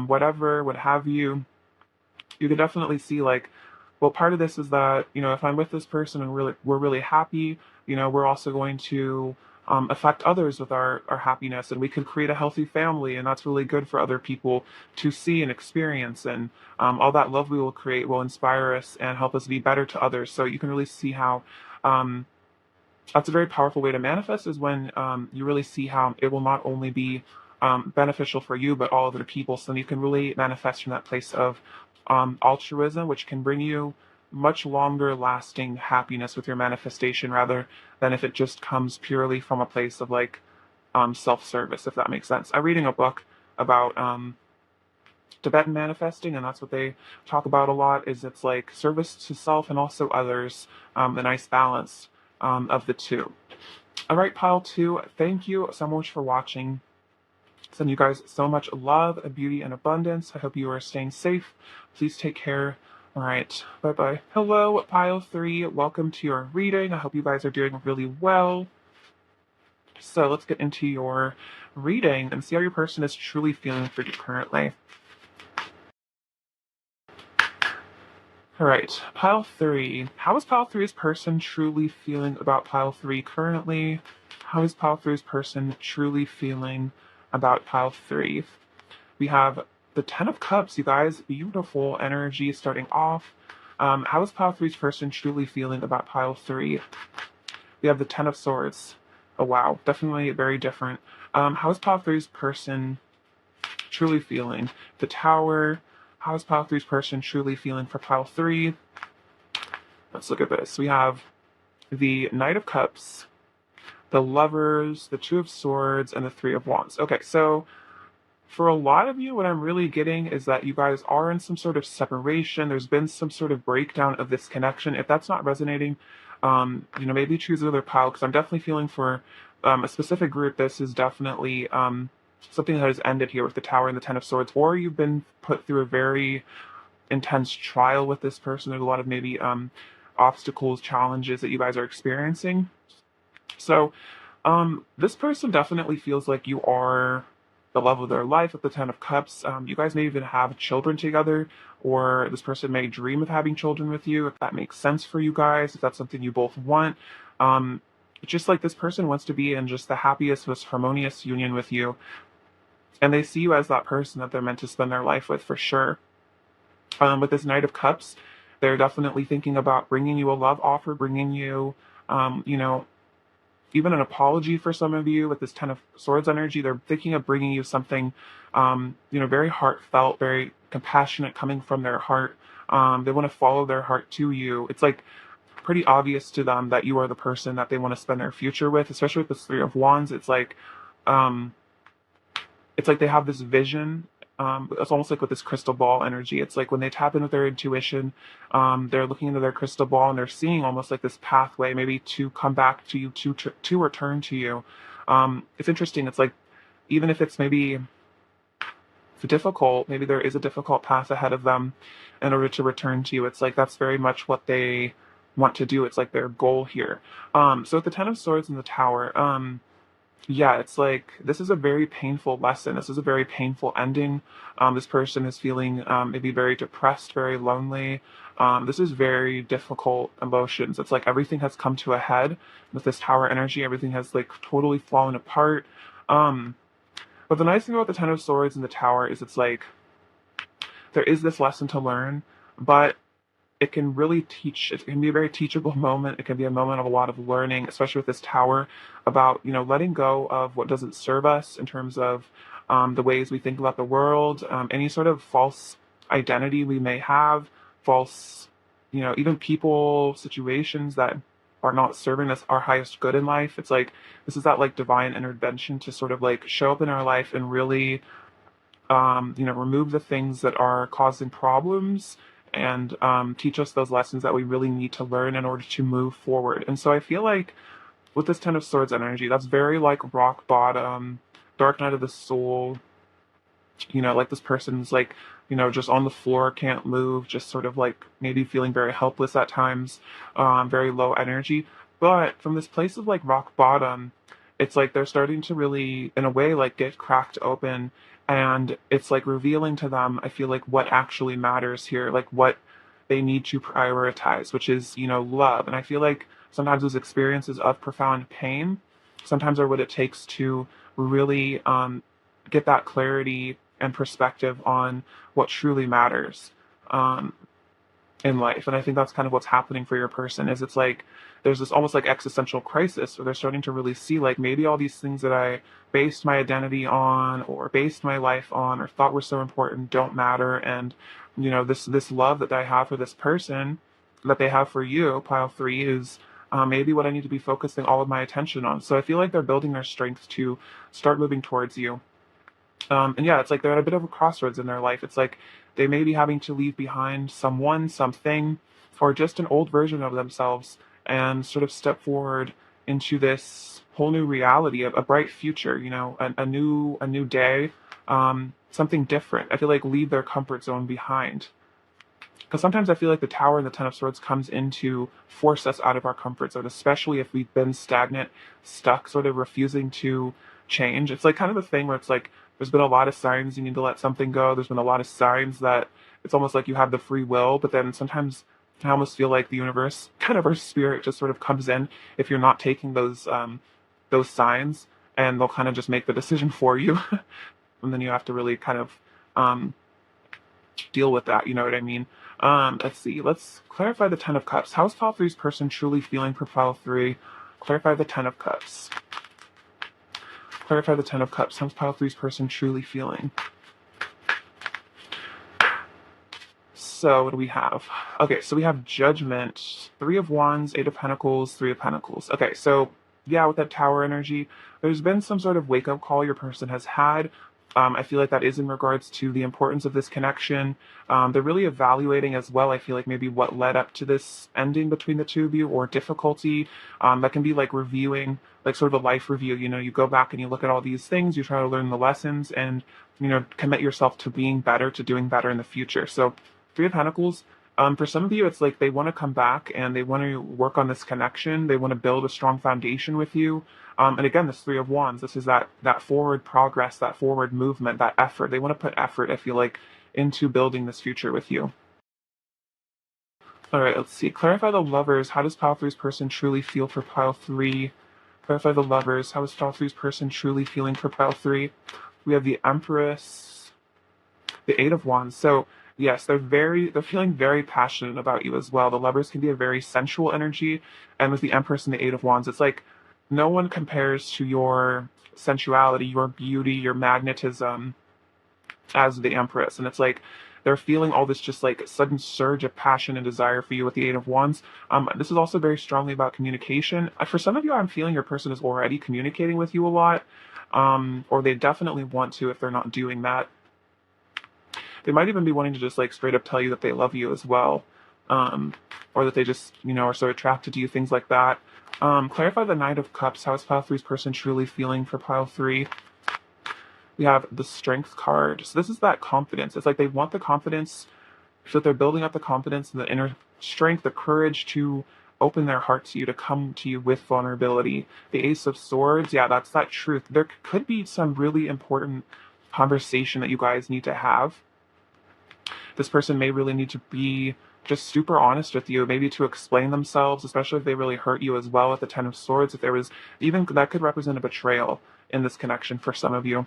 whatever, what have you, you can definitely see like, well, part of this is that, if I'm with this person and we're really happy, we're also going to affect others with our happiness, and we can create a healthy family, and that's really good for other people to see and experience. And all that love we will create will inspire us and help us be better to others. So you can really see how um, that's a very powerful way to manifest, is when you really see how it will not only be beneficial for you, but all other people. So you can really manifest from that place of altruism, which can bring you much longer lasting happiness with your manifestation, rather than if it just comes purely from a place of like self-service, if that makes sense. I'm reading a book about Tibetan manifesting, and that's what they talk about a lot, is it's like service to self and also others, the nice balance of the two. All right, pile 2, thank you so much for watching. Send you guys so much love, beauty, and abundance. I hope you are staying safe. Please take care. All right, bye-bye. Hello, pile 3. Welcome to your reading. I hope you guys are doing really well. So let's get into your reading and see how your person is truly feeling for you currently. All right, pile 3. How is pile 3's person truly feeling about pile 3 currently? How is pile 3's person truly feeling about pile 3? We have the Ten of Cups, you guys. Beautiful energy starting off. How is pile 3's person truly feeling about pile 3? We have the Ten of Swords. Oh, wow. Definitely very different. How is pile 3's person truly feeling? The Tower. How is pile 3's person truly feeling for pile 3? Let's look at this. We have the Knight of Cups, the Lovers, the Two of Swords, and the Three of Wands. Okay, so for a lot of you, what I'm really getting is that you guys are in some sort of separation. There's been some sort of breakdown of this connection. If that's not resonating, maybe choose another pile, because I'm definitely feeling for a specific group. This is definitely something that has ended here with the Tower and the Ten of Swords, or you've been put through a very intense trial with this person. There's a lot of maybe obstacles, challenges that you guys are experiencing. So this person definitely feels like you are the love of their life with the Ten of Cups. You guys may even have children together, or this person may dream of having children with you, if that makes sense for you guys, if that's something you both want. Just like this person wants to be in just the happiest, most harmonious union with you. And they see you as that person that they're meant to spend their life with, for sure. With this Knight of Cups, they're definitely thinking about bringing you a love offer, bringing you, even an apology for some of you. With this Ten of Swords energy, they're thinking of bringing you something, very heartfelt, very compassionate, coming from their heart. They want to follow their heart to you. It's like pretty obvious to them that you are the person that they want to spend their future with, especially with this Three of Wands. It's like they have this vision. It's almost like with this crystal ball energy. It's like when they tap in with their intuition, they're looking into their crystal ball and they're seeing almost like this pathway, maybe to come back to you, to return to you. It's interesting. It's like, even if it's maybe difficult, maybe there is a difficult path ahead of them in order to return to you. It's like that's very much what they want to do. It's like their goal here. So with the Ten of Swords and the Tower, yeah, it's like this is a very painful lesson. This is a very painful ending. This person is feeling maybe very depressed, very lonely. This is very difficult emotions. It's like everything has come to a head with this Tower energy. Everything has like totally fallen apart. Um, but the nice thing about the Ten of Swords and the Tower is it's like there is this lesson to learn, but it can really teach. It can be a very teachable moment. It can be a moment of a lot of learning, especially with this Tower, about letting go of what doesn't serve us in terms of the ways we think about the world, any sort of false identity we may have, false, even people, situations that are not serving us our highest good in life. It's like this is that like divine intervention to sort of like show up in our life and really remove the things that are causing problems and teach us those lessons that we really need to learn in order to move forward. And so I feel like with this Ten of Swords energy, that's very like rock bottom, dark night of the soul. Like this person's like, just on the floor, can't move, just sort of like maybe feeling very helpless at times, very low energy. But from this place of like rock bottom, it's like they're starting to really, in a way, like get cracked open. And it's like revealing to them, I feel like, what actually matters here, like what they need to prioritize, which is, love. And I feel like sometimes those experiences of profound pain sometimes are what it takes to really get that clarity and perspective on what truly matters um, in life. And I think that's kind of what's happening for your person is it's like there's this almost like existential crisis where they're starting to really see like maybe all these things that I based my identity on or based my life on or thought were so important don't matter. And this love that I have for this person that they have for you, pile three, is maybe what I need to be focusing all of my attention on. So I feel like they're building their strength to start moving towards you. And yeah, it's like they're at a bit of a crossroads in their life. It's like they may be having to leave behind someone, something, or just an old version of themselves and sort of step forward into this whole new reality, a bright future, a new day, something different. I feel like leave their comfort zone behind. Because sometimes I feel like the Tower and the Ten of Swords comes in to force us out of our comfort zone, especially if we've been stagnant, stuck, sort of refusing to change. It's like kind of a thing where it's like there's been a lot of signs you need to let something go. There's been a lot of signs that it's almost like you have the free will, but then sometimes I almost feel like the universe, kind of our spirit, just sort of comes in if you're not taking those signs, and they'll kind of just make the decision for you, and then you have to really kind of um, deal with that. You know what I mean? Let's see. Let's clarify the Ten of Cups. How's Pile Three's person truly feeling for Pile Three? Clarify the Ten of Cups. Clarify the Ten of Cups. How's Pile Three's person truly feeling? So what do we have? Okay, so we have Judgment, Three of Wands, Eight of Pentacles, Three of Pentacles. Okay, so yeah, with that Tower energy, there's been some sort of wake-up call your person has had. I feel like that is in regards to the importance of this connection. They're really evaluating as well, I feel like maybe what led up to this ending between the two of you or difficulty. That can be like reviewing, like sort of a life review. You go back and you look at all these things, you try to learn the lessons and, commit yourself to being better, to doing better in the future. So Three of Pentacles, for some of you, it's like they want to come back and they want to work on this connection. They want to build a strong foundation with you. And again, this Three of Wands, this is that forward progress, that forward movement, that effort. They want to put effort, I feel like, into building this future with you. All right, let's see. Clarify the Lovers. How does Pile Three's person truly feel for Pile Three? Clarify the Lovers. How is Pile Three's person truly feeling for Pile Three? We have the Empress, the Eight of Wands. So yes, they're feeling very passionate about you as well. The Lovers can be a very sensual energy, and with the Empress and the Eight of Wands, it's like no one compares to your sensuality, your beauty, your magnetism as the Empress. And it's like they're feeling all this just like sudden surge of passion and desire for you with the Eight of Wands. This is also very strongly about communication. For some of you, I'm feeling your person is already communicating with you a lot, or they definitely want to if they're not doing that. They might even be wanting to just like straight up tell you that they love you as well, or that they just are so attracted to you, things like that. Clarify the Knight of Cups. How is Pile Three's person truly feeling for Pile Three? We have the Strength card. So this is that confidence. It's like they want the confidence, so that they're building up the confidence and the inner strength, the courage to open their heart to you, to come to you with vulnerability. The Ace of Swords, yeah, that's that truth. There could be some really important conversation that you guys need to have. This person may really need to be just super honest with you, maybe to explain themselves, especially if they really hurt you as well with the Ten of Swords. If there was even that could represent a betrayal in this connection for some of you.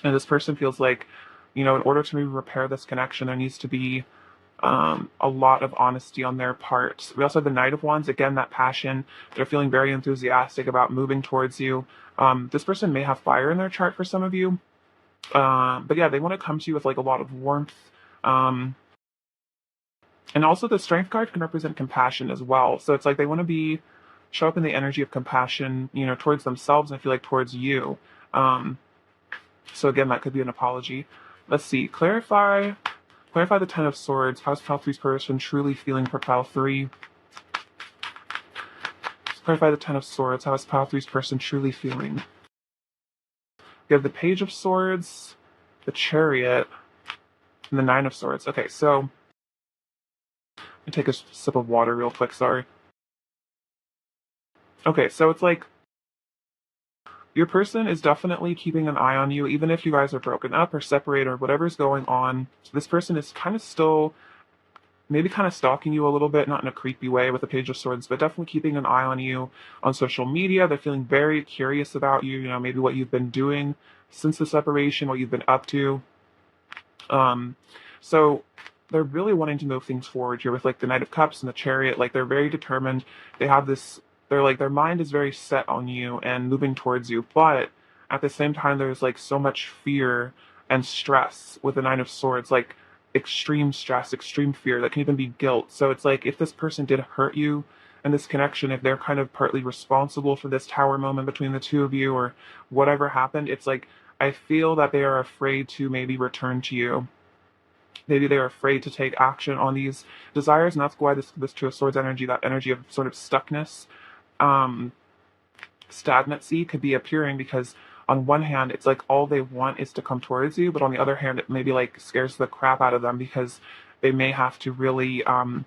And this person feels like, in order to maybe repair this connection, there needs to be a lot of honesty on their part. We also have the Knight of Wands, again, that passion. They're feeling very enthusiastic about moving towards you. This person may have fire in their chart for some of you. But yeah, they want to come to you with like a lot of warmth. And also the Strength card can represent compassion as well. So it's like they want to show up in the energy of compassion, towards themselves, and I feel like towards you. So again, that could be an apology. Let's see. Clarify the Ten of Swords. How's Pile 3's person truly feeling for Pile 3? Clarify the Ten of Swords. How is Pile 3's person truly feeling? We have the Page of Swords, the Chariot, and the Nine of Swords. Okay, so let me take a sip of water real quick, sorry. Okay, so it's like your person is definitely keeping an eye on you, even if you guys are broken up or separated or whatever's going on. So this person is kind of still maybe kind of stalking you a little bit, not in a creepy way with the Page of Swords, but definitely keeping an eye on you on social media. They're feeling very curious about you, maybe what you've been doing since the separation, what you've been up to. So they're really wanting to move things forward here with like the Knight of Cups and the Chariot. Like they're very determined. They have this, their mind is very set on you and moving towards you. But at the same time, there's like so much fear and stress with the Nine of Swords, like extreme stress, extreme fear that can even be guilt. So it's like if this person did hurt you in this connection, if they're kind of partly responsible for this tower moment between the two of you or whatever happened, it's like I feel that they are afraid to maybe return to you. Maybe they're afraid to take action on these desires, and that's why this Two of Swords energy, that energy of sort of stuckness, stagnancy could be appearing, because on one hand, it's like all they want is to come towards you, but on the other hand, it maybe like scares the crap out of them because they may have to really, have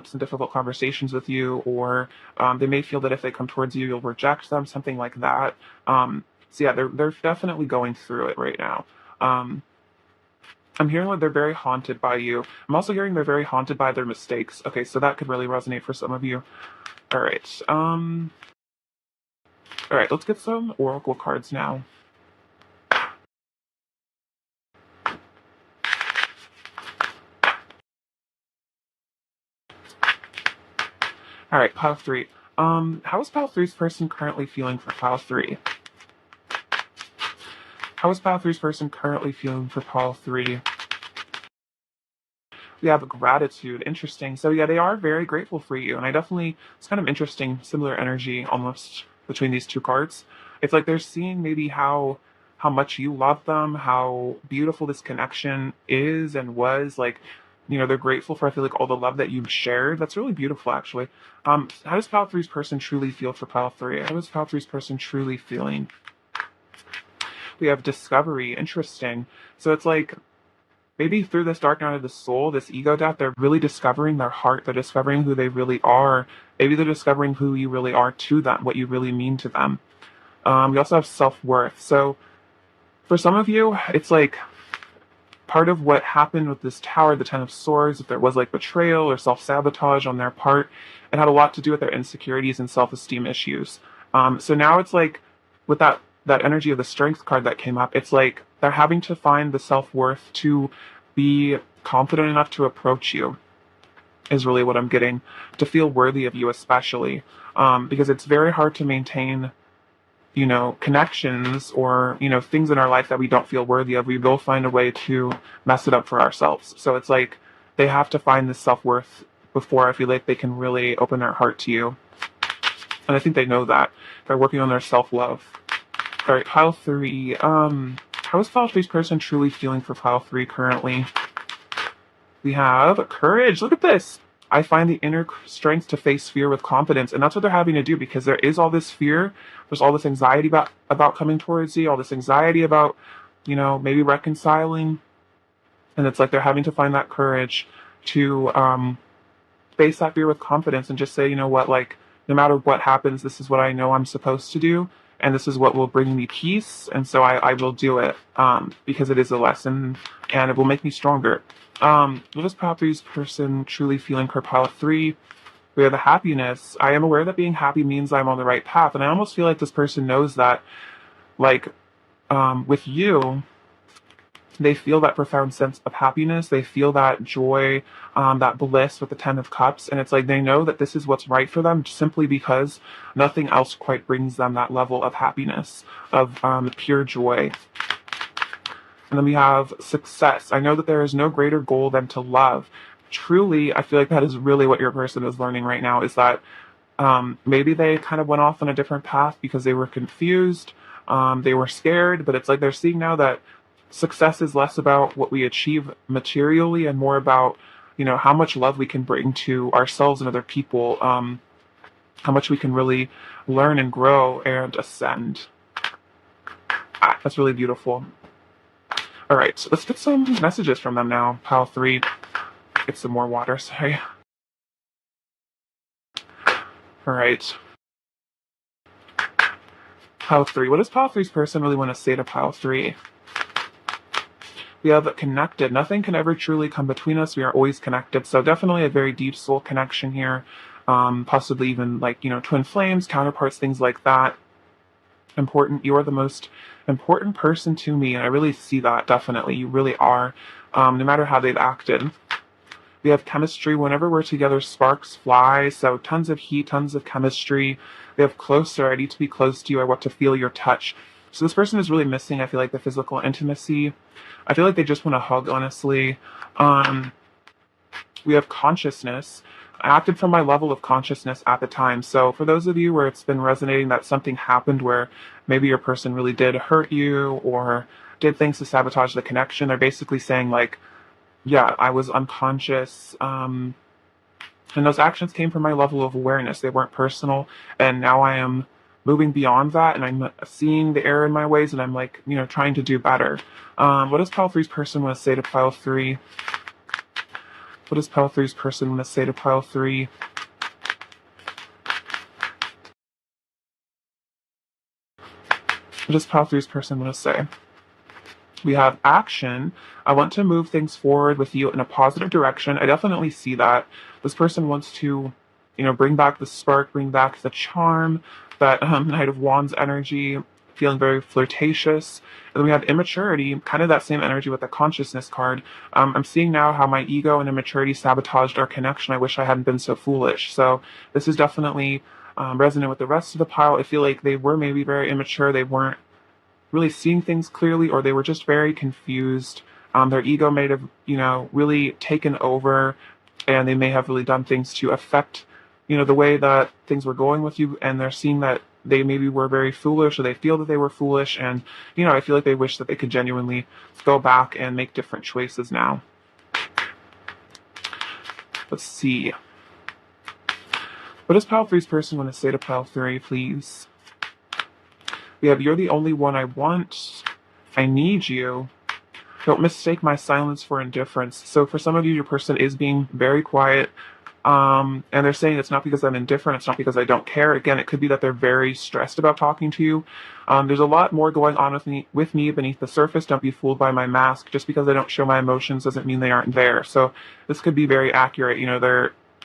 some difficult conversations with you, or they may feel that if they come towards you, you'll reject them, something like that. So yeah, they're definitely going through it right now. I'm hearing that they're very haunted by you. I'm also hearing they're very haunted by their mistakes. Okay, so that could really resonate for some of you. All right. All right, let's get some oracle cards now. All right, Pile 3. How is Pile 3's person currently feeling for Pile 3? How is Pile 3's person currently feeling for Pile 3? We have gratitude. Interesting. So yeah, they are very grateful for you. And it's kind of interesting, similar energy almost between these two cards. It's like they're seeing maybe how much you love them, how beautiful this connection is and was. Like, they're grateful for, I feel like, all the love that you've shared. That's really beautiful, actually. How does Pile 3's person truly feel for Pile 3? How is Pile 3's person truly feeling? We have discovery. Interesting. So it's like, maybe through this dark night of the soul, this ego death, they're really discovering their heart. They're discovering who they really are. Maybe they're discovering who you really are to them, what you really mean to them. We also have self-worth. So for some of you, it's like part of what happened with this tower, the Ten of Swords, if there was like betrayal or self-sabotage on their part, it had a lot to do with their insecurities and self-esteem issues. So now it's like with that energy of the Strength card that came up, it's like they're having to find the self-worth to be confident enough to approach you, is really what I'm getting, to feel worthy of you especially, because it's very hard to maintain, connections or, things in our life that we don't feel worthy of. We will find a way to mess it up for ourselves. So it's like they have to find this self-worth before I feel like they can really open their heart to you. And I think they know that. They're working on their self-love. All right, Pile 3. How is Pile 3's person truly feeling for Pile 3 currently? We have courage. Look at this. I find the inner strength to face fear with confidence. And that's what they're having to do, because there is all this fear. There's all this anxiety about coming towards you, all this anxiety about, maybe reconciling. And it's like they're having to find that courage to face that fear with confidence and just say, you know what, like, no matter what happens, this is what I know I'm supposed to do, and this is what will bring me peace, and so I will do it, because it is a lesson, and it will make me stronger. What is Poppy's person truly feeling for pile 3? We have the happiness. I am aware that being happy means I'm on the right path, and I almost feel like this person knows that, like, with you, they feel that profound sense of happiness. They feel that joy, that bliss with the Ten of Cups. And it's like they know that this is what's right for them simply because nothing else quite brings them that level of happiness, of pure joy. And then we have success. I know that there is no greater goal than to love. Truly, I feel like that is really what your person is learning right now, is that maybe they kind of went off on a different path because they were confused, they were scared, but it's like they're seeing now that success is less about what we achieve materially and more about, you know, how much love we can bring to ourselves and other people, how much we can really learn and grow and ascend. That's really beautiful. All right, so let's get some messages from them now. Pile 3. Get some more water, sorry. All right. Pile 3. What does Pile 3's person really want to say to Pile 3? We have connected. Nothing can ever truly come between us. We are always connected. So definitely a very deep soul connection here. Possibly even like, you know, twin flames, counterparts, things like that. Important. You are the most important person to me. And I really see that, definitely. You really are. No matter how they've acted. We have chemistry. Whenever we're together, sparks fly. So tons of heat, tons of chemistry. We have closer. I need to be close to you. I want to feel your touch. So this person is really missing, I feel like, the physical intimacy. I feel like they just want to hug, honestly. We have consciousness. I acted from my level of consciousness at the time. So for those of you where it's been resonating that something happened where maybe your person really did hurt you or did things to sabotage the connection, they're basically saying like, yeah, I was unconscious. And those actions came from my level of awareness. They weren't personal. And now I am moving beyond that, and I'm seeing the error in my ways, and I'm like, you know, trying to do better. What does Pile 3's person want to say to Pile 3? What does Pile 3's person want to say to Pile 3? What does Pile 3's person want to say? We have action. I want to move things forward with you in a positive direction. I definitely see that. This person wants to, you know, bring back the spark, bring back the charm, that Knight of Wands energy, feeling very flirtatious. And then we have immaturity, kind of that same energy with the consciousness card. I'm seeing now how my ego and immaturity sabotaged our connection. I wish I hadn't been so foolish. So this is definitely resonant with the rest of the pile. I feel like they were maybe very immature. They weren't really seeing things clearly, or they were just very confused. Their ego may have, you know, really taken over, and they may have really done things to affect, you know, the way that things were going with you, and they're seeing that they maybe were very foolish, or they feel that they were foolish, and, you know, I feel like they wish that they could genuinely go back and make different choices now. Let's see. What does Pile 3's person want to say to Pile 3, please? We have, you're the only one I want. I need you. Don't mistake my silence for indifference. So for some of you, your person is being very quiet. And they're saying it's not because I'm indifferent. It's not because I don't care. Again, it could be that they're very stressed about talking to you. There's a lot more going on with me beneath the surface. Don't be fooled by my mask. Just because I don't show my emotions doesn't mean they aren't there. So this could be very accurate. You know,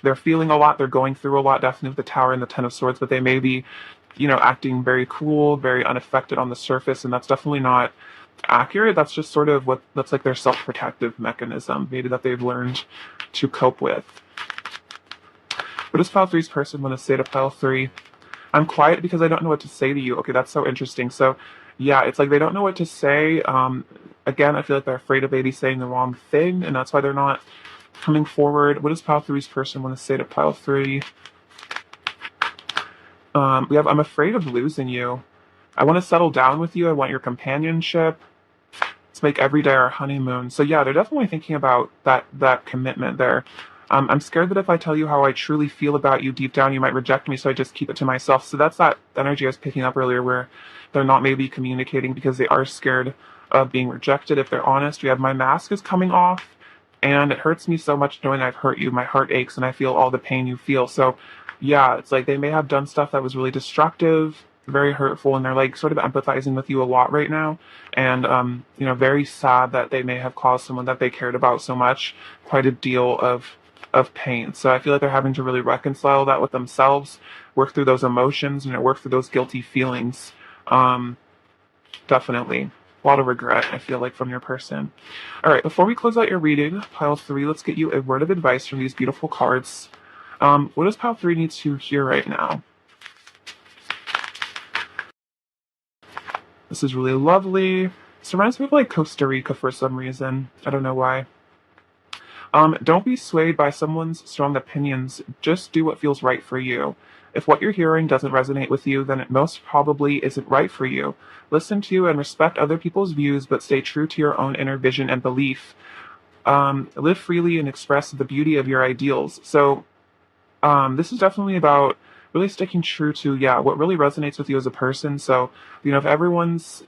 they're feeling a lot. They're going through a lot, definitely with the Tower and the Ten of Swords, but they may be, you know, acting very cool, very unaffected on the surface, and that's definitely not accurate. That's just sort of that's like their self-protective mechanism, maybe that they've learned to cope with. What does Pile 3's person want to say to Pile 3? I'm quiet because I don't know what to say to you. Okay, that's so interesting. So, yeah, it's like they don't know what to say. Again, I feel like they're afraid of maybe saying the wrong thing, and that's why they're not coming forward. What does Pile 3's person want to say to Pile 3? We have, I'm afraid of losing you. I want to settle down with you. I want your companionship. Let's make every day our honeymoon. So yeah, they're definitely thinking about that commitment there. I'm scared that if I tell you how I truly feel about you deep down, you might reject me, so I just keep it to myself. So that's that energy I was picking up earlier where they're not maybe communicating because they are scared of being rejected. If they're honest, we have my mask is coming off. and it hurts me so much knowing I've hurt you. My heart aches and I feel all the pain you feel. So yeah, it's like they may have done stuff that was really destructive, very hurtful, and they're like sort of empathizing with you a lot right now. And very sad that they may have caused someone that they cared about so much quite a deal of pain. So I feel like they're having to really reconcile that with themselves, work through those emotions, and work through those guilty feelings. Um, Definitely. A lot of regret, I feel like, from your person. All right, before we close out your reading, pile three, let's get you a word of advice from these beautiful cards. What does pile three need to hear right now? This is really lovely. This reminds me of like Costa Rica for some reason. I don't know why. Don't be swayed by someone's strong opinions. Just do what feels right for you. If what you're hearing doesn't resonate with you, then it most probably isn't right for you. Listen to and respect other people's views, but stay true to your own inner vision and belief. Live freely and express the beauty of your ideals. So, this is definitely about really sticking true to, yeah, what really resonates with you as a person. So, if everyone's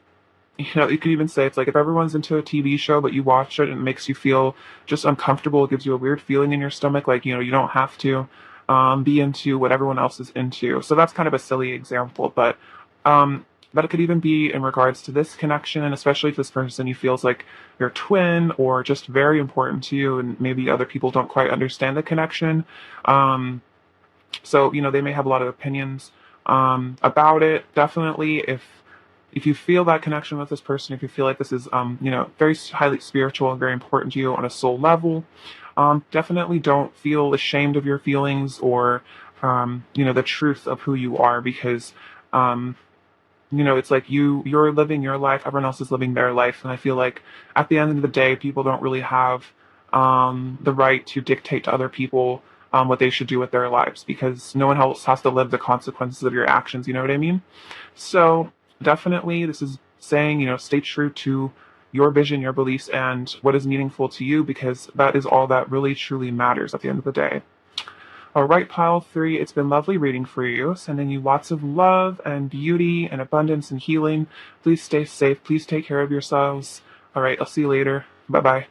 you could even say it's like if everyone's into a TV show, but you watch it and it makes you feel just uncomfortable, it gives you a weird feeling in your stomach, like, you don't have to be into what everyone else is into. So that's kind of a silly example, but it could even be in regards to this connection, and especially if this person you feels like your twin or just very important to you, and maybe other people don't quite understand the connection. So, they may have a lot of opinions about it. Definitely, if you feel that connection with this person, if you feel like this is, very highly spiritual and very important to you on a soul level, definitely don't feel ashamed of your feelings or, the truth of who you are, because, it's like you're living your life, everyone else is living their life. And I feel like at the end of the day, people don't really have the right to dictate to other people what they should do with their lives, because no one else has to live the consequences of your actions. You know what I mean? So definitely, this is saying, stay true to your vision, your beliefs, and what is meaningful to you, because that is all that really truly matters at the end of the day. All right, pile three, it's been lovely reading for you, sending you lots of love and beauty and abundance and healing. Please stay safe. Please take care of yourselves. All right, I'll see you later. Bye-bye.